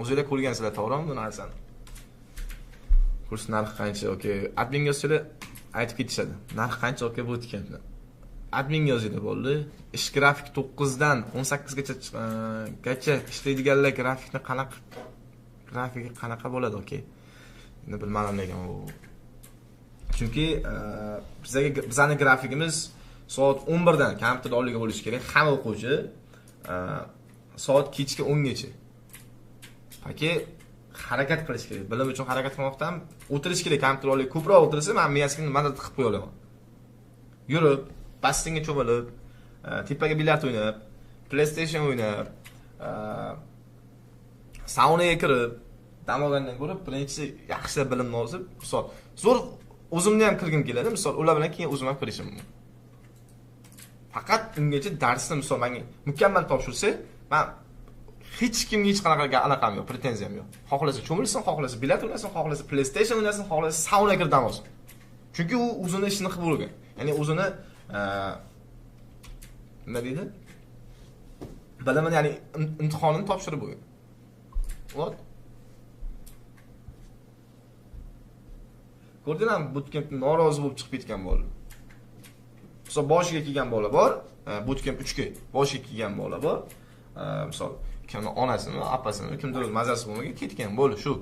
O'zingizlar ko'rgansizlar, to'g'rimi bu narsani? Kurs narxi qancha? Okey. Adminga yozsanglar aytib ketishadi. Narx qancha okey bootcampni. Adminga yozinglar bo'ldi. Ish grafik 9 dan 18 gacha ishlaydiganlar grafikni qanaqa bo'ladi, okey. Endi bilmadim lekin u. Chunki bizning grafikimiz soat 11 dan kompyuter oldiga bo'lishi kerak. Hamma o'quvchi soat kechki 10 gacha. Paki harakat qilish kerak. Bilim uchun harakat qilmoqdan o'tirish kerak, kompyuter oldiga ko'proq o'tirsa, men miyasiga nimadir tiqib qo'ya olaman. Yurib, bastinga cho'milib, tepaga bilyard o'ynab, PlayStation o'ynab, saunaga kirib, dam olgandan ko'ra birinchi yaxshi bilimni olib, misol, zo'r o'zimni ham kirgim keladi, misol, ular bilan keyin o'zim ham kirishim mumkin. Faqat ungacha darsni misol menga mukammal topshirsa, men hech kimga hech qanaqa anaqam yo'q, pretenziyam yo'q. Xohlasa cho'milsin, xohlasa bilyard o'ynasin, xohlasa PlayStation o'ynasin, xohlasa saunaga kirib dam olsin. Chunki u o'zini ishini qilib bo'lgan. Ya'ni o'zini nima deydi? Bilimini, ya'ni imtihonini topshirib bo'lgan. What? Ko'rdinglarmi, bootcampdan norozi bo'lib chiqib ketgan bola. Misol boshiga kelgan bola bor, bootcamp 3 ga boshiga kelgan bola bor. Misol kimni onasini, opasini, kimdir o'z mazasi bo'lmagan ketgan bola shu.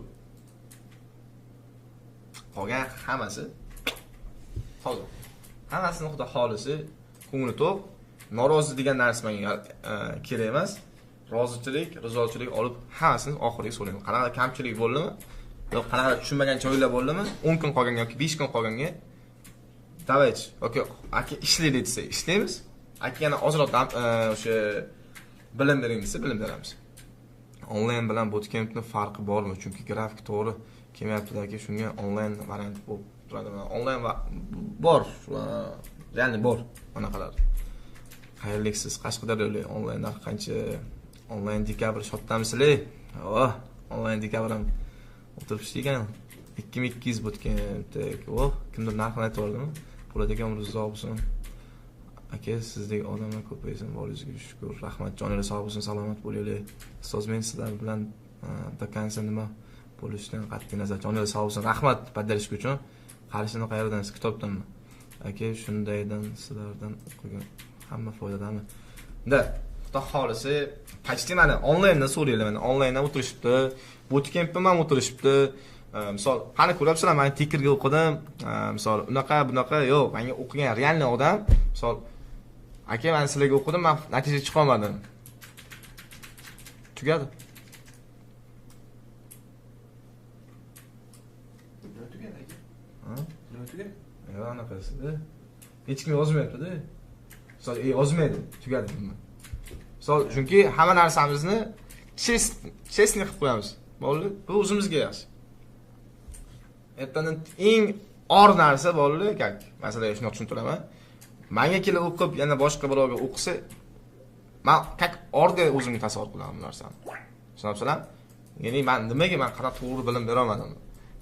Qolgan hammasi toza. Hammasini xudo xolisi, ko'ngli to'q, norozi degan narsa menga kerak emas. Rozichilik, rizochilik olib hammasini oxiriga so'rayman. Qanaqa kamchilik bo'ldimi? Yo'q, qanaqa tushunmagan joylar bo'ldimi? 10 kun qolganga yoki 5 kun qolganga davaychi. Okey, aka ishlaydi desa, ishlaymiz. Aka yana ozroq o'sha bilim bering desa, bilim beramiz. Onlayn bilan bootcampning farqi bormi? Chunki grafik to'g'ri kelmayapti-ki, shunga onlayn variant bo'lib turadimi? Onlayn bor, ya'ni bor anaqalar. Xayrliksiz Qashqadaryolik onlaynlar qancha? Onlayn dekabr shodamisizlar? Onlayn dekabr ham o'tirib ishlaygan. 2200 bootcampdek. Kimdir narxini aytib yubordim. Po'lat aka umringiz uzoq bo'lsin. Aka, sizdek odamlar ko'paysin, bo'lishingizga shukr. Rahmat, joningiz sog' bo'lsin, salomat bo'linglar. Ustoz, men sizlar bilan dokansa nima bo'lishidan qat'iy nazar, joningiz sog' bo'lsin. Rahmat podдержка uchun. Qarishini qayerdan? Kitobdanmi? Aka, shundaydan sizlardan o'qigan hamma foydadami? Unda xudo xolisi, почти mana onlayndan so'raylar, mana onlayndan o'tirishibdi. Bootcampda ham o'tirishibdi. Misol, qani ko'rabsizlar, men Tikerga o'qidim. Misol, bunaqa, yo'q, menga o'qigan realniy odam, misol, aka, men sizlarga o'qidim, men natija chiqa olmadim. Tugadi. Nima tugadi aka? Ha? Nima tugadi? Yo'q, anaqasi-da. Hech kim yozmayapti-da. Misol, yozmaydi, tugadi nima. Misol, chunki hamma narsamizni chestni qilib qo'yamiz. Bo'ldi? Bu o'zimizga yaxshi. Ertadan eng or narsa bo'ldi, kak. Masalan, shuni tushuntiraman. Menga kelib o'qib, yana boshqa birovga o'qisa, men kak orga o'zimni tasavvur qilaman bu narsani. Tushunabsizlar? Ya'ni men nimaga men qanaqa to'g'ri bilim bera olmadim?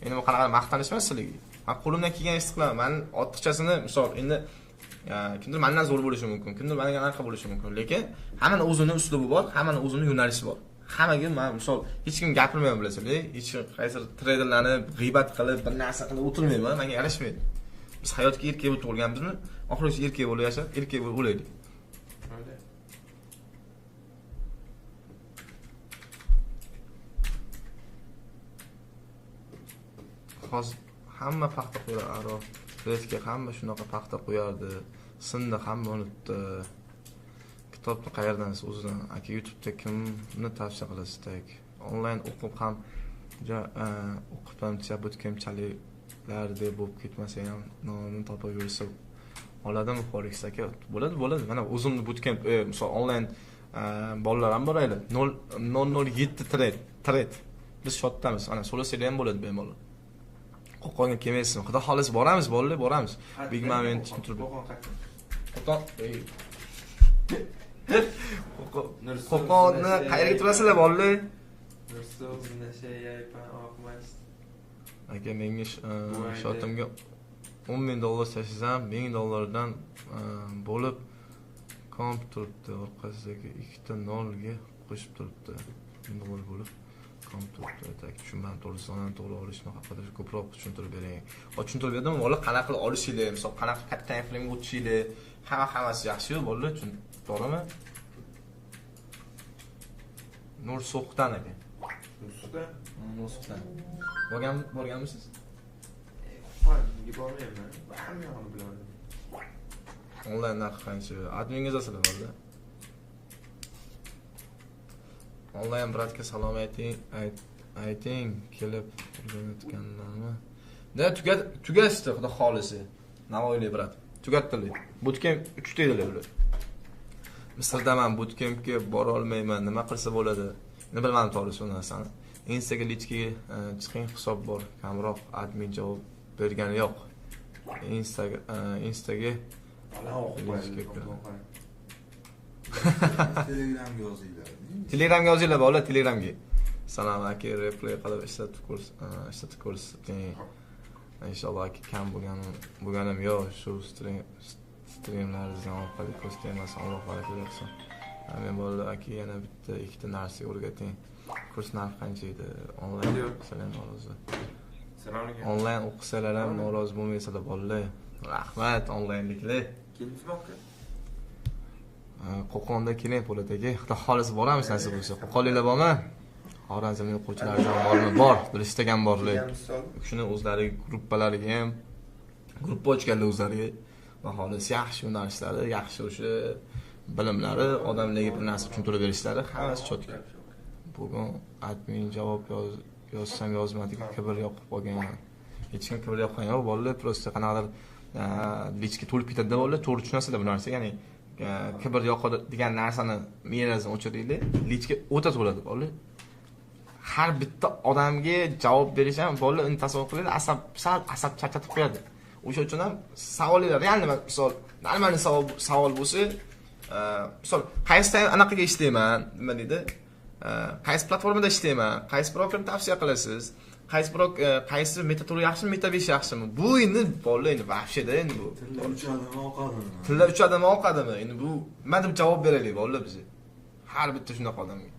Endi bu qanaqa maqtanish emas sizlarga. Men qo'limdan kelgan ishni qilaman. Men ortiqchasini, misol, endi kimdir mendan zo'r bo'lishi mumkin, kimdir mendan anaqa bo'lishi mumkin, lekin hammani o'zining uslubi bor, hammani o'zining yo'nalishi bor. Hammaga men misol hech kim gapirmayman bilasizlar, hech qaysi treyderlarni g'iybat qilib, bir narsa qilib o'tirmayman, menga yarashmaydi. Biz hayotga erkak bo'lib tug'ilganmizmi? Oxirgi erkak bo'lib yashab, erkak bo'lib o'laylik. Hozir hamma paxta qo'yar, aro Redga hamma shunaqa paxta qo'yardi. Sinda hamma unutdi. Kitobni qayerdan o'zidan aka YouTube'da kimni tavsiya qilasiz? Onlayn o'qib ham o'qib ham bootcampchaliklar deb bo'lib ketmasa ham nomini topib yursa oladimi Forex aka? Bo'ladi. Mana o'zimni bootcamp misol onlayn bolalar ham borayli. 007 trade. Biz shodamiz. Ana so'lasanglar ham bo'ladi bemalol. Qo'qonga kelmaysizmi? Xudo xohlasa boramiz, bolalar boramiz. Big Moment tushuntirib. Qo'qonni qayerga turasizlar bolalar? Aka menga shotimga $10,000 tashlasam, $1,000dan bo'lib komp turibdi. Orqasidagi ikkita nolga qo'shib turibdi. $1,000 bo'lib komp turibdi. Tushunmam, to'g'ri olishni haqida ko'proq tushuntirib bering. Tushuntirib berdim, bola qanaqa qilib olishinglar, misol qanaqa katta time frame o'tishinglar, hammasi yaxshi-ku bolalar uchun. To'g'rimi? Nur So'qdan aka. Nur So'qdan. Borganmisiz? Bormayman. Hamma yo'qni bilaman. Onlayn narx qancha? Adminga yozasizlar bolalar. Onlayn bratga salom ayting kelib o'rganayotganlarmi? Tugatdi xudo xolisi. Navoiyli brat. Tugatdilar. Bootcamp 3 ta edilar ular. Misrdaman bootcampga bora olmayman, nima qilsa bo'ladi? Nima bilmadim to'g'risi u narsani. Instaga lichkiga chiqing, hisob bor. Kamroq admin javob bergani yo'q. Instaga Telegramga yozinglar. Telegramga yozinglar bolalar, Telegramga. Salom aka, replay qilib ishlatib ko'rsating. Inshaalloh aka kam bo'lganim yo'q, shu streamlaringizdan orqali ko'rsatamiz. Alloh baraka bersin. Men bolalar aka yana bitta ikkita narsa o'rgating. Kurs narxi qancha edi? Onlayn o'qisalar norozi. Onlayn o'qisalar ham norozi bo'lmaysizlar bolalar. Rahmat onlaynliklar. Keldingizmi aka? Qo'qonda keling Po'lataga. Xudo xolisi boramiz nasib bo'lsa. Qo'qonliklar bormi? Xorazmlik o'quvchilardan bormi? Bor, bilishtagan borlar. Shuni o'zlariga gruppalariga ham gruppa ochganlar o'zlariga. Va xolisi yaxshi yo'nalishlari, yaxshi o'sha bilimlari, odamlarga bir narsa tushuntirib berishlari hammasi cho'tka. Bugun admin javob yozsam yozmadiku, kibr yoqib qolgan. Hech kim kibr yoqqan yo'q, bolalar prosta qanaqadir lichka to'lib ketadi bolalar, to'g'ri tushunasizlar bu narsa. Ya'ni kibr yoqadi degan narsani miyangizdan o'chiringlar, lichka o'ta to'ladi bolalar. Har bitta odamga javob berish ham bolalar uni tasavvur qiladi, asab charchatib qo'yadi. O'sha uchun ham savollar, realni misol, normal savol bo'lsa, misol, qaysi anaqaga ishlayman, nima deydi? Qaysi platformada ishlayman? Qaysi brokerni tavsiya qilasiz? Qaysi metatur yaxshimi, meta 5 yaxshimi? Bu endi bolalar endi vahshida endi bu. Tilla uchadimi, oqadimi? Endi bu nima deb javob beraylik bolalar biz. Har bitta shunaqa odamga.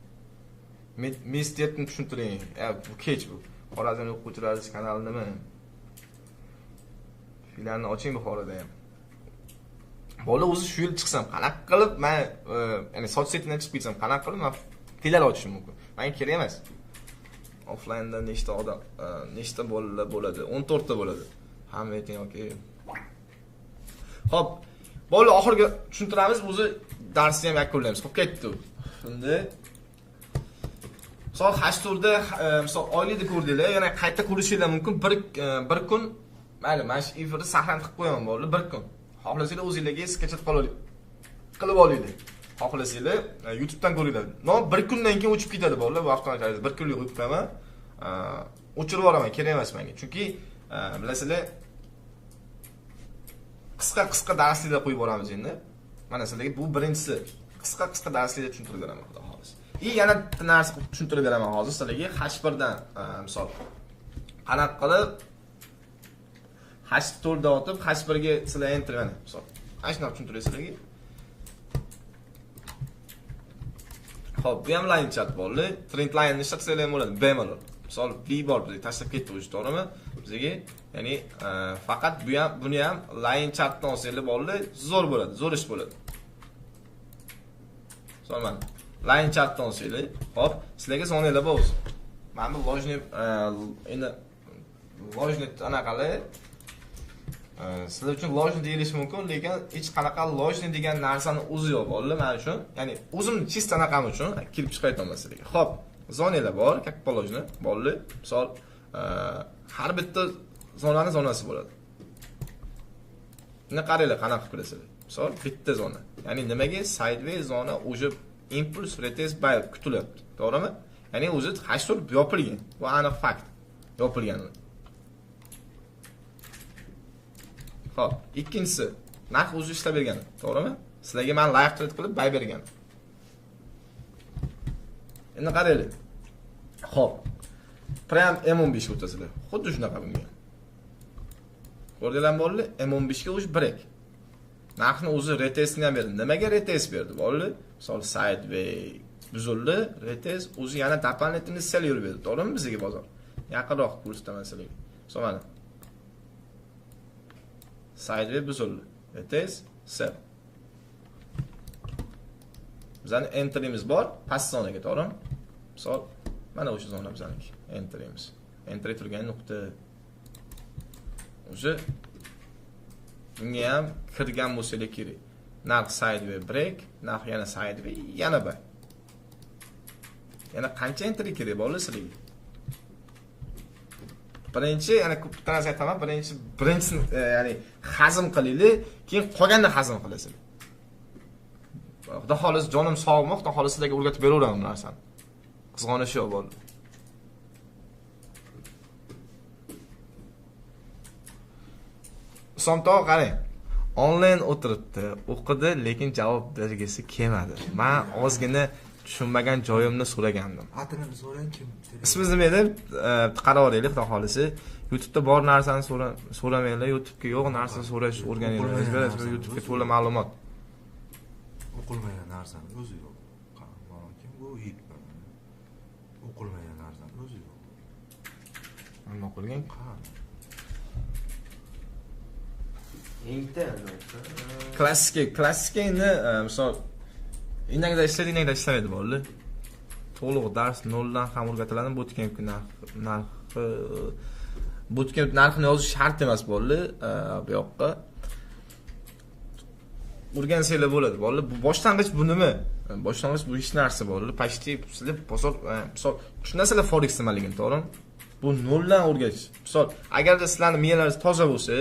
Mestetni tushuntiring. Bu kech bu. Xorazmlik o'quvchilaringiz kanali nima? Filarni oching Buxoroda ham. Bola o'zi shu yil chiqsam, qanaqa qilib men ya'ni soch setidan chiqib ketsam, qanaqa qilib men filar ochishim mumkin. Menga kerak emas. Offlaynda nechta bolalar bo'ladi? 14 ta bo'ladi. Hamma ayting yoki. Xo'p, bolalar oxirgi tushuntiramiz, o'zi darsni ham yakunlaymiz. Xo'p, ketdi. Endi misol hashturda misol oylikda ko'rdinglar, yana qayta ko'rishinglar mumkin. Bir kun mayli, men shu efirni sahlanib qilib qo'yaman bolalar, bir kun. Xohlasanglar o'zingizlarga sketchat qilib olinglar. Xohlasanglar YouTube'dan ko'ringlar. Bir kundan keyin o'chib ketadi bolalar, vaqtinchalik bir kunlik qo'yib qo'yaman. O'chirib yuboraman, kerak emas menga. Chunki bilasizlar qisqa darsliklar qo'yib boramiz endi. Mana sizlarga bu birinchisi. Qisqa darsliklar tushuntirib beraman, xudo xolisa. Yana bitta narsa tushuntirib beraman hozir sizlarga. H1dan misol qanaqa qilib H4 da o'tib H1 ga sizlar enter mana misol Ana shunaqa tushuntirib sizlarga. Xo'p, bu ham line chat bo'ldi. Trend line ni ishlatsangiz ham bo'ladi, bemalol. Misol V bor bizga tashlab ketdi o'zi, to'g'rimi? Bizga, ya'ni faqat buni ham line chatdan olsanglar bo'ldi, zo'r bo'ladi, zo'r ish bo'ladi. Mana line chatdan olsanglar, hop, sizlarga soninglar bor o'zi. Mana bu lojni endi lojni anaqalar sizlar uchun lojni deyilishi mumkin, lekin hech qanaqa lojni degan narsani o'zi yo'q bo'ldi men uchun. Ya'ni o'zim chist anaqam uchun kirib chiqayapman sizlarga. Hop, zonalar bor, katta lojni bo'ldi. Misol har bitta zonaning zonasi bo'ladi. Buni qaranglar, qanaqa qilib ko'rasizlar. Misol bitta zona. Ya'ni nimaga sideway zona o'sha impuls retest bayb kutilyapti. To'g'rimi? Ya'ni o'zi hashtur yopilgan. Bu aniq fakt. Yopilgan. Xo'p, ikkinchisi narx o'zi ishlab bergan, to'g'rimi? Sizlarga men live trade qilib bay bergan. Endi qaranglar. Xo'p. Prime M15 ga o'tasizlar. Xuddi shunaqa bunga. Ko'rdinglarmi bo'ldi? M15 ga o'sh break. Narxni o'zi retestni ham berdi. Nimaga retest berdi? Bo'ldi. Misol sideway buzildi, retest o'zi yana doполнительный sell yurib berdi. To'g'rimi bizga bozor? Yaqinroq ko'rsataman sizlarga. Misol mana sideway buzildi. Retest, sell. Bizning enterimiz bor, past zonaga, to'g'rimi? Misol mana o'sha zona bizning enterimiz. Enter turgan nuqta. O'zi bunga ham kirgan bo'lsa kerak. Narx sideway break, narx yana sideway, yana bay. Yana qancha enter kerak bo'ldi sizlarga? Birinchi, ya'ni ko'p narsa aytaman, birinchi ya'ni hazm qilinglar, keyin qolganini hazm qilasizlar. Xudo xolis jonim sog'mi, xudo xolis sizlarga o'rgatib beraveraman bu narsani. Qizg'onish yo'q bo'ldi. Somto qarang. Onlayn o'tiribdi, o'qidi, lekin javob bergisi kelmadi. Men ozgina tushunmagan joyimni so'ragandim. Atini so'rang, kim? Ismingiz nima edi? Qarab olaylik, xudo xolisi. YouTube'da bor narsani so'ramanglar, YouTube'ga yo'q narsani so'rash o'rganinglar. YouTube'ga to'la ma'lumot. O'qilmagan narsani o'zi yo'q. Kim bu yip? O'qilmagan narsani o'zi yo'q. Nima qilgan? Klassikni misol indagida ishlamaydi bo'ldi. To'liq dars noldan ham o'rgatiladi. Bootcamp narxini yozish shart emas bo'ldi. Bu yoqqa o'rgansanglar bo'ladi. Bu boshlang'ich bu nima? Boshlang'ich bu hech narsa bo'ldi. Почти sizlar bozor misol tushunasizlar forex nimaligini, to'g'rimi? Bu noldan o'rgatish. Misol agarda sizlarning miyalaringiz toza bo'lsa,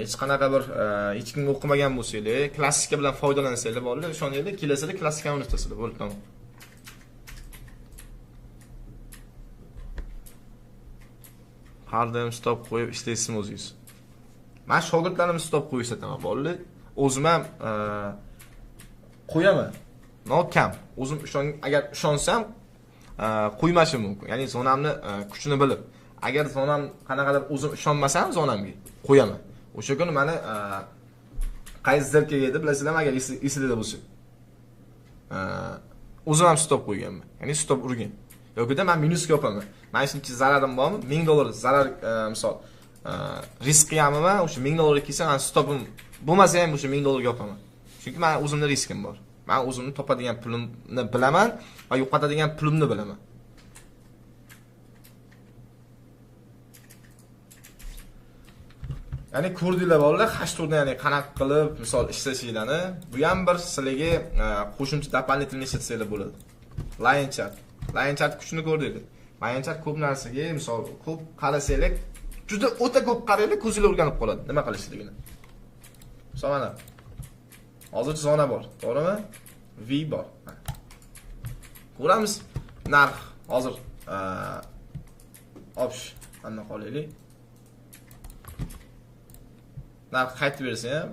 hech qanaqa bir hech kimga o'qimagan bo'lsanglar, klassika bilan foydalansanglar bo'ldi, o'shanda kelasizlar klassikani unutasizlar, bo'ldi, tamom. Har doim stop qo'yib ishlaysizmi o'zingiz? Men shogirdlarimni stop qo'yib ishlataman, bo'ldi. O'zim ham qo'yaman. No kam. O'zim agar ishonsam qo'ymashim mumkin. Ya'ni zonamni kuchini bilib. Agar zonam qanaqadir o'zim ishonmasam zonamga qo'yaman. O'sha kuni meni qaysi zerkaga edi bilasizlarmi, agar esingizda bo'lsa. O'zim ham stop qo'yganman. Ya'ni stop urgan. Yo'qida men minusga yopaman. Men shuncha zararim bormi? $1000 zarar misol risk qilganman, o'sha $1000 kelsa, men stopim bo'lmasa ham o'sha $1000 yopaman. Chunki men o'zimning riskim bor. Men o'zimni topadigan pulimni bilaman va yo'qotadigan pulimni bilaman. Ya'ni ko'rdinglar bolalar, hashturni ya'ni qanaqa qilib misol ishlashinglarni, bu ham bir sizlarga qo'shimcha doполнительный ishlatsanglar bo'ladi. Line chat kuchini ko'rdinglar. Line chat ko'p narsaga, misol ko'p qarasanglar, juda o'ta ko'p qaranglar, ko'zinglar o'rganib qoladi nima qilishligini. Misol mana hozir zona bor, to'g'rimi? V bor. Ko'ramiz narx hozir opsh qanday qolaylik. Narx qaytib bersa ham,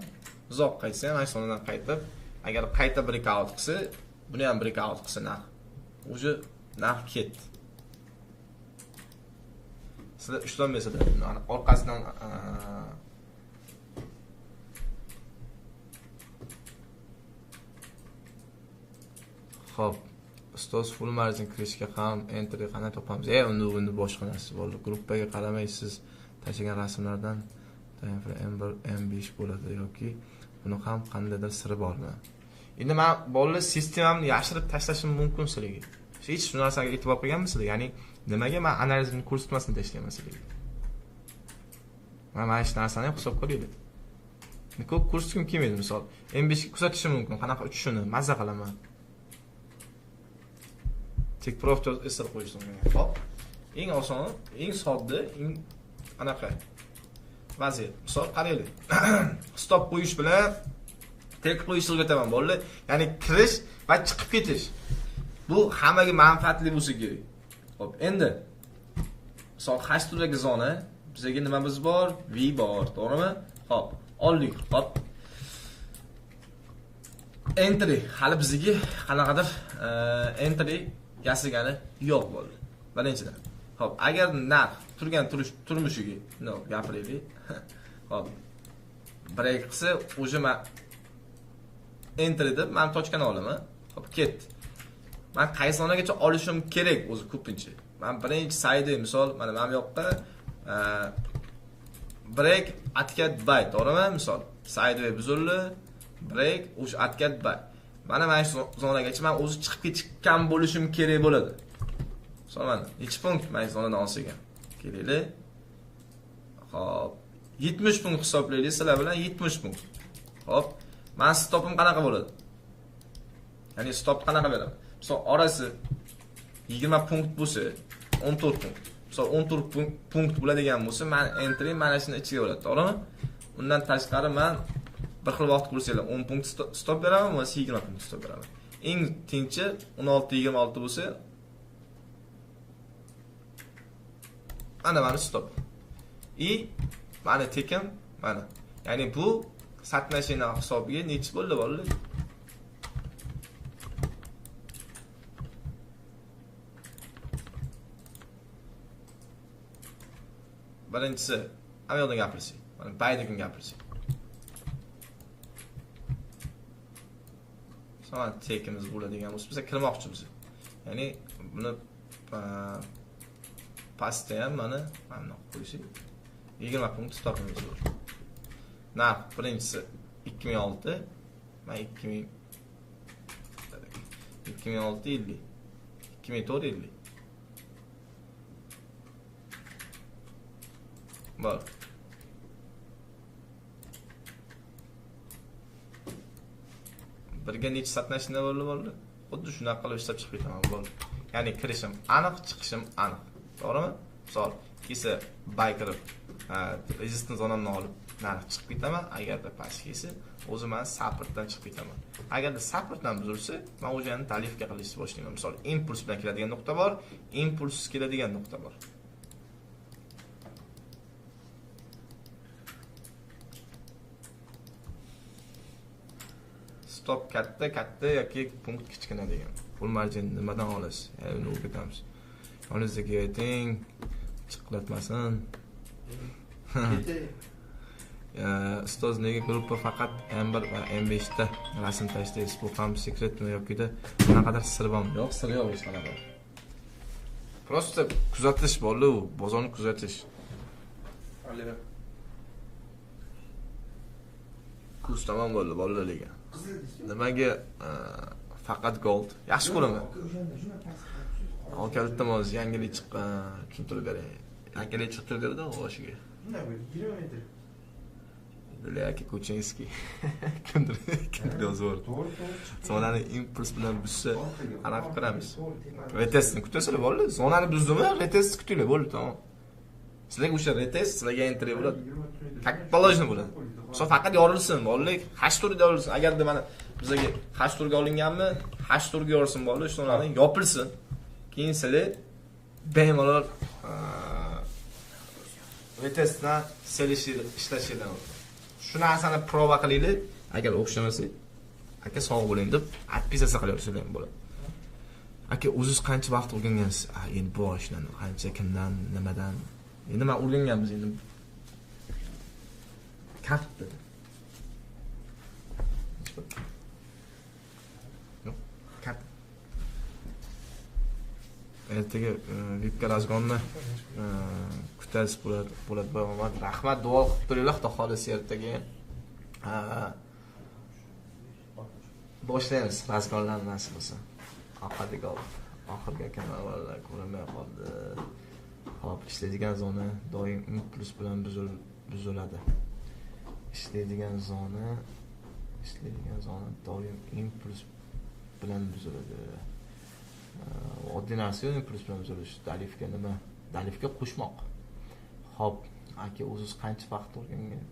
uzoq qaytsa ham, ana shundan qaytib, agar qayta breakout qilsa, buni ham breakout qilsa narx. O'zi narx ketdi. Sizlar ushlanmaysizlar, orqasidan Xo'p, ustoz full margin kirishga ham entry qanday topamiz? Uni boshqa narsa bo'ldi. Gruppaga qaramay siz tashlagan rasmlardan M1, M5 bo'ladi yoki buni ham qandaydir siri bormi? Endi men bolalar sistemamni yashirib tashlashim mumkin sizlarga. Hech shu narsaga e'tibor qilganmisizlar? Ya'ni nimaga men analizimni ko'rsatmasdan tashlayman sizlarga? Mana shu narsani ham hisob qilaylik. Ko'p ko'rsatgim kelmaydi, misol M5 ga ko'rsatishim mumkin, qanaqa uchishini mazza qilaman. Tek proftor esir qo'yishim mumkin. Hop. Eng oson, eng sodda, eng anaqa vaziyat. Misol qaraylik. Stop qo'yish bilan tek qo'yishni o'rgataman bolalar. Ya'ni kirish va chiqib ketish. Bu hammaga manfaatli bo'lsa kerak. Hop, endi misol hash turdagi zona, bizga nimamiz bor? V bor, to'g'rimi? Hop, oldik. Hop. Entry hali bizga qanaqadir entry yasigani yo'q bo'ldi. Birinchidan. Hop, agar narx turgan turmushiga, gapiraylik. Hop. Break qilsa, o'sha men entry deb men tochkani olaman. Hop, ketdi. Men qaysi zonagacha olishim kerak o'zi ko'pincha. Men birinchi saydi misol mana bu yoqqa break atkat by, to'g'rimi? Misol sideway buzildi, break o'sha atkat by. Mana shu zonagacha men o'zi chiqib ketgan bo'lishim kerak bo'ladi. Misol mana necha punkt men zonadan olsak ham. Kerakli. Hop, 70 punkt hisoblaylik sizlar bilan 70 punkt. Hop, men stopim qanaqa bo'ladi? Ya'ni stop qanaqa beraman? Misol orasi 20 punkt bo'lsa, 14 punkt. Misol 14 punkt bo'ladigan bo'lsa, men entry mana shuni ichiga bo'ladi, to'g'rimi? Undan tashqari men bir xil vaqt kursanglar 10 punkt stop beraman, yoki 20 punkt stop beraman. Eng tinchi 16-26 bo'lsa, mana stop. Mana tekim, mana. Ya'ni bu satnashina hisobiga necha bo'ldi bolalar? Birinchisi, aviadan gapirsak, mana baydagan gapirsak. So'ng tekimiz bo'ladigan bo'lsa, biz kirmoqchimiz. Ya'ni buni pastda ham mana qo'ysak 20 punkt stopimiz bor. Narx birinchisi 2006, men 2006 50. 2004 50. Bor. Birga necha satnashina bo'ldi? Xuddi shunaqa qilib ishlab chiqib ketaman bo'ldi. Ya'ni kirishim aniq, chiqishim aniq. To'g'rimi? Misol, kelsa buy kirib, resistance zonamni olib, narx chiqib ketaman. Agarda past kelsa, o'zi men supportdan chiqib ketaman. Agarda supportdan buzilsa, men o'shani talifga qilishni boshlayman. Misol, impuls bilan keladigan nuqta bor, impulsiz keladigan nuqta bor. Stop katta yoki punkt kichkina degan. Full margin nimadan olasiz? Uni o'rgatamiz. Yoningizga ayting, chiqlatmasin. Ustoz nega gruppa faqat M1 va M5 da rasm tashlaysiz? Bu ham sekretmi yoki-da bunaqadir sir bormi? Yo'q, sir yo'q hech qanaqa. Prosta kuzatish bo'ldi u, bozorni kuzatish. Kuz tamom bo'ldi bolalarga. Nimaga faqat gold? Yaxshi ko'raman. Olkalikdan hozir yangilik chiqqan, tushuntirib bering. Yangilik chiqib turdi o'shiga. Nima bu? 20 metr. Lekin Kuchinski. Kimdir yozib. Zonani impuls bilan buzsa, aniq qilamiz. Retestni kutasizlar bo'ldi. Zonani buzdimi? Retest kutinglar bo'ldi, tamom. Sizlarga o'sha retest, sizlarga entry bo'ladi. Как положено bo'ladi. So faqat yorilsin, bolalar hash turga yorilsin. Agarda mana bizga hash turga olinganmi, hash turga yorilsin bolalar, shunlarni yopilsin. Keyin sizlar bemalol retestdan ishlashinglar. Shu narsani prova qilinglar. Agar o'xshamasa, aka sog' bo'ling deb отписаться qilaversangiz ham bo'ladi. Aka o'zingiz qancha vaqt o'rgangansiz? Endi bu ishdan qancha kimdan, nimadan? Endi men o'rganganmiz endi. Katta. Yo'q, katta. ertaga vipga razgonni kutasiz bo'ladi Boyomad. Rahmat, duo qilib turinglar, xudo xolisi ertaga. Boshlaymiz razgonlarni nasib bo'lsa. Oxirgi kanallar ko'rinmay qoldi. Hop, ishlaydigan zona doim impuls bilan buziladi. ishlaydigan zona doim impuls bilan buziladi. Oddiy narsa impuls bilan buzilish. Dalifga nima? Dalifga qo'shmoq. Hop, aka o'zingiz qancha vaqt o'rgangan?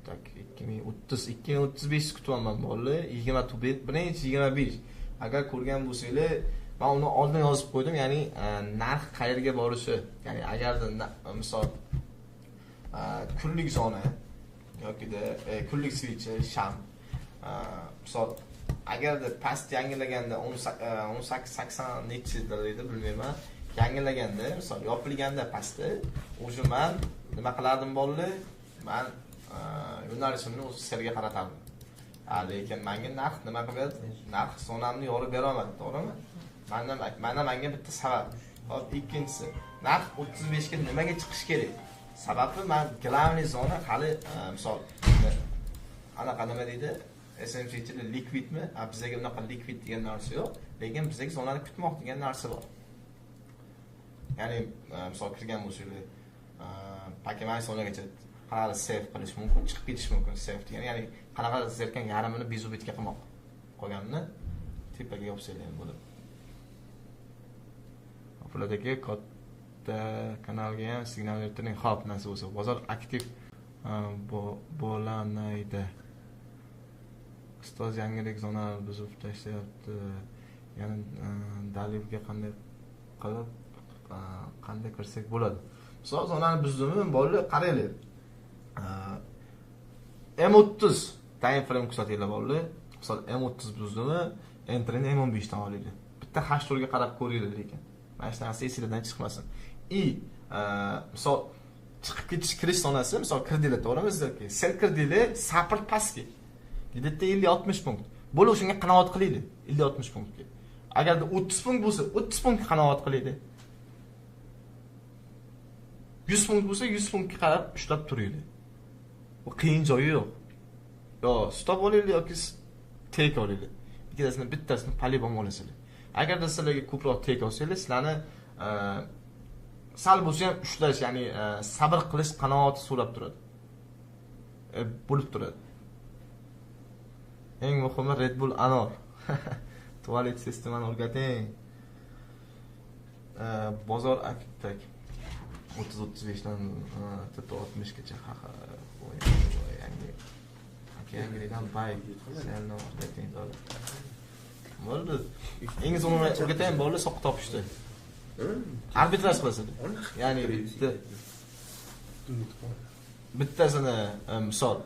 2035 kutyapman bolalar. 21-25. Agar ko'rgan bo'lsanglar, men uni oldin yozib qo'ydim, ya'ni narx qayerga borishi. Ya'ni agarda misol kunlik zona yokida kunlik switch, sham misol agarda past yangilaganda 18-80 nechida edi bilmayman. Yangilaganda misol yopilganda pastda o'sha men nima qilardim bolalar? Men yo'nalishimni o'z serga qaratardim. Lekin menga narx nima qiladi? Narx zonamni yorib bera olmadi, to'g'rimi? Menga bitta sabab. Hop, ikkinchisi, narx 35 ga nimaga chiqish kerak? Sababi men glavniy zona hali misol anaqa nima deydi? SMC liquidmi? Bizga unaqa liquid degan narsa yo'q, lekin bizga zonani kutmoq degan narsa bor. Ya'ni misol kirgan bo'lsangiz, pakemay zonagacha qanaqa save qilish mumkin, chiqib ketish mumkin. Save degan, ya'ni qanaqa zerkan yarmini bezubitga qilmoq. Qolganini tepaga yopsanglar bo'ladi. Bulardagi katta kanalga ham signal bertiring. Xo'p, nasib bo'lsa, bozor aktiv bo'lanaydi. Ustoz yangilik zonani buzib tashlayapti. Ya'ni dalilga qanday kirsak bo'ladi? Misol zonani buzdimi, bolalar qaranglar. M30 time frame kuzatinglar bolalar. Misol M30 buzdimi, enterni M15 dan olaylik. Bitta hashtagga qarab ko'ringlar lekin. Mana shu narsa esingizdan chiqmasin. Misol chiqib ketish kirish zonasi, misol kirdinglar, to'g'rimi sizlarga? Sel kirdinglar, sapir pastga. Gidetda 50-60 punkt. Bo'l o'shunga qanoat qilaylik, 50-60 punktga. Agarda 30 punkt bo'lsa, 30 punktga qanoat qilaylik. 100 punkt bo'lsa, 100 punktga qarab ushlab turinglar. Bu qiyin joyi yo'q. Yo, stop olaylik yoki take olaylik. Bittasini polibom olasizlar. Agarda sizlarga ko'proq take olsanglar, sizlarni sal bo'lsa ham ushlash, ya'ni sabr qilish qanoati so'rab turadi. Bo'lib turadi. Eng muhimi Red Bull Anor. Tualet sistemani o'rgating. Bozor aktiv 30-35 dan 60 gacha yangilikdan bay selni o'rgating zo'rlar. Bo'ldi. Eng zo'rini o'rgatayim, bolalar soqqa topishdi. Arbitraj qilasizlar. Ya'ni bittasini misol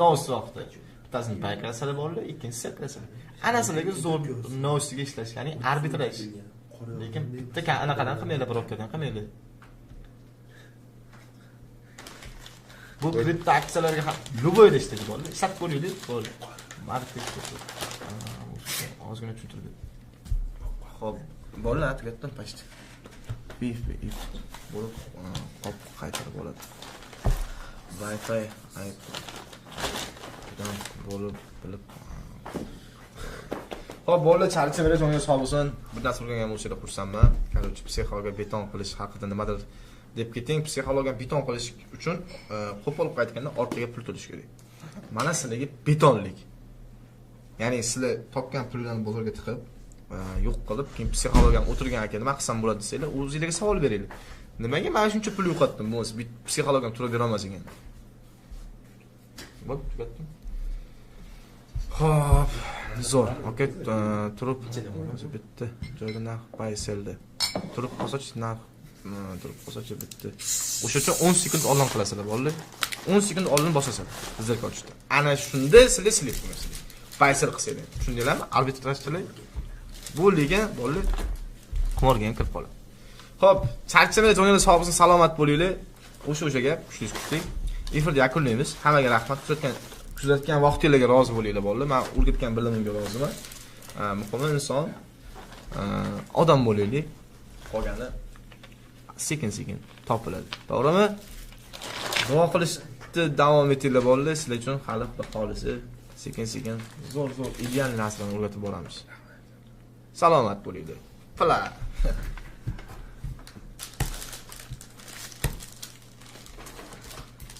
no'us vaqtda bittasini bayqasalar bolalar, ikkinchisi qilasizlar. Anasilarga zo'r no'usiga ishlash, ya'ni arbitraj. Lekin bitta anaqadan qilmaylar, birokkadan qilmaylar. Bu kripto aksiyalarga ham любойda ishlash bolalar. Ishlatib ko'ringlar, bo'ldi. Marketing ozgina tushuntirdi. Xo'p, bolalar atgatdan past. Beef bo'lib qop qaytarib oladi. Wi-Fi bo'lib bilib. Xo'p, bolalar charchamaylar, jonga sog' bo'lsin. Bir narsa o'rgangan bo'lsangiz xursandman. Qarorchi psixologiya beton qilish haqida nimadir deb keting. Psixologiya beton qilish uchun qo'polib qaytganda orqaga pul to'lish kerak. Mana sizlarga betonlik. Ya'ni sizlar topgan pullarni bozorga tiqib, yo'q qilib, keyin psixologiyam o'tirgan aka nima qilsam bo'ladi desanglar, o'zingizlarga savol beringlar. Nimaga men shuncha pul yo'qotdim? Bu psixologiyam turib bera olmas ekan. Bo'p, tugatdim. Xo'p, zo'r. Okey, turib bitta joyda narx bayseldi. Turib qolsa-chi narx turib qolsa-chi bitta. O'sha uchun 10 sekund oldin qilasizlar, bolalar. 10 sekund oldin bosasizlar. Bizlarga ochishdi. Ana shunda sizlar silib qo'yasizlar. Paysel qilsanglar. Tushundinglarmi? Arbitrajchilar bu liga bolalar qimorga ham kirib qoladi. Xo'p, charchamaylar, joningiz sog' bo'lsin, salomat bo'linglar. O'sha gap, kuchli. Efirni yakunlaymiz. Hammaga rahmat. Kuzatgan vaqtingizga rozi bo'linglar bolalar. Men o'rgatgan bilimimga roziman. Muhimi inson odam bo'laylik. Qolgani sekin-sekin topiladi. To'g'rimi? Duo qilishni davom etinglar bolalar. Sizlar uchun hali xohlisi sekin-sekin zo'r ideal narsani o'rgatib boramiz. Salomat bo'linglar. Pala.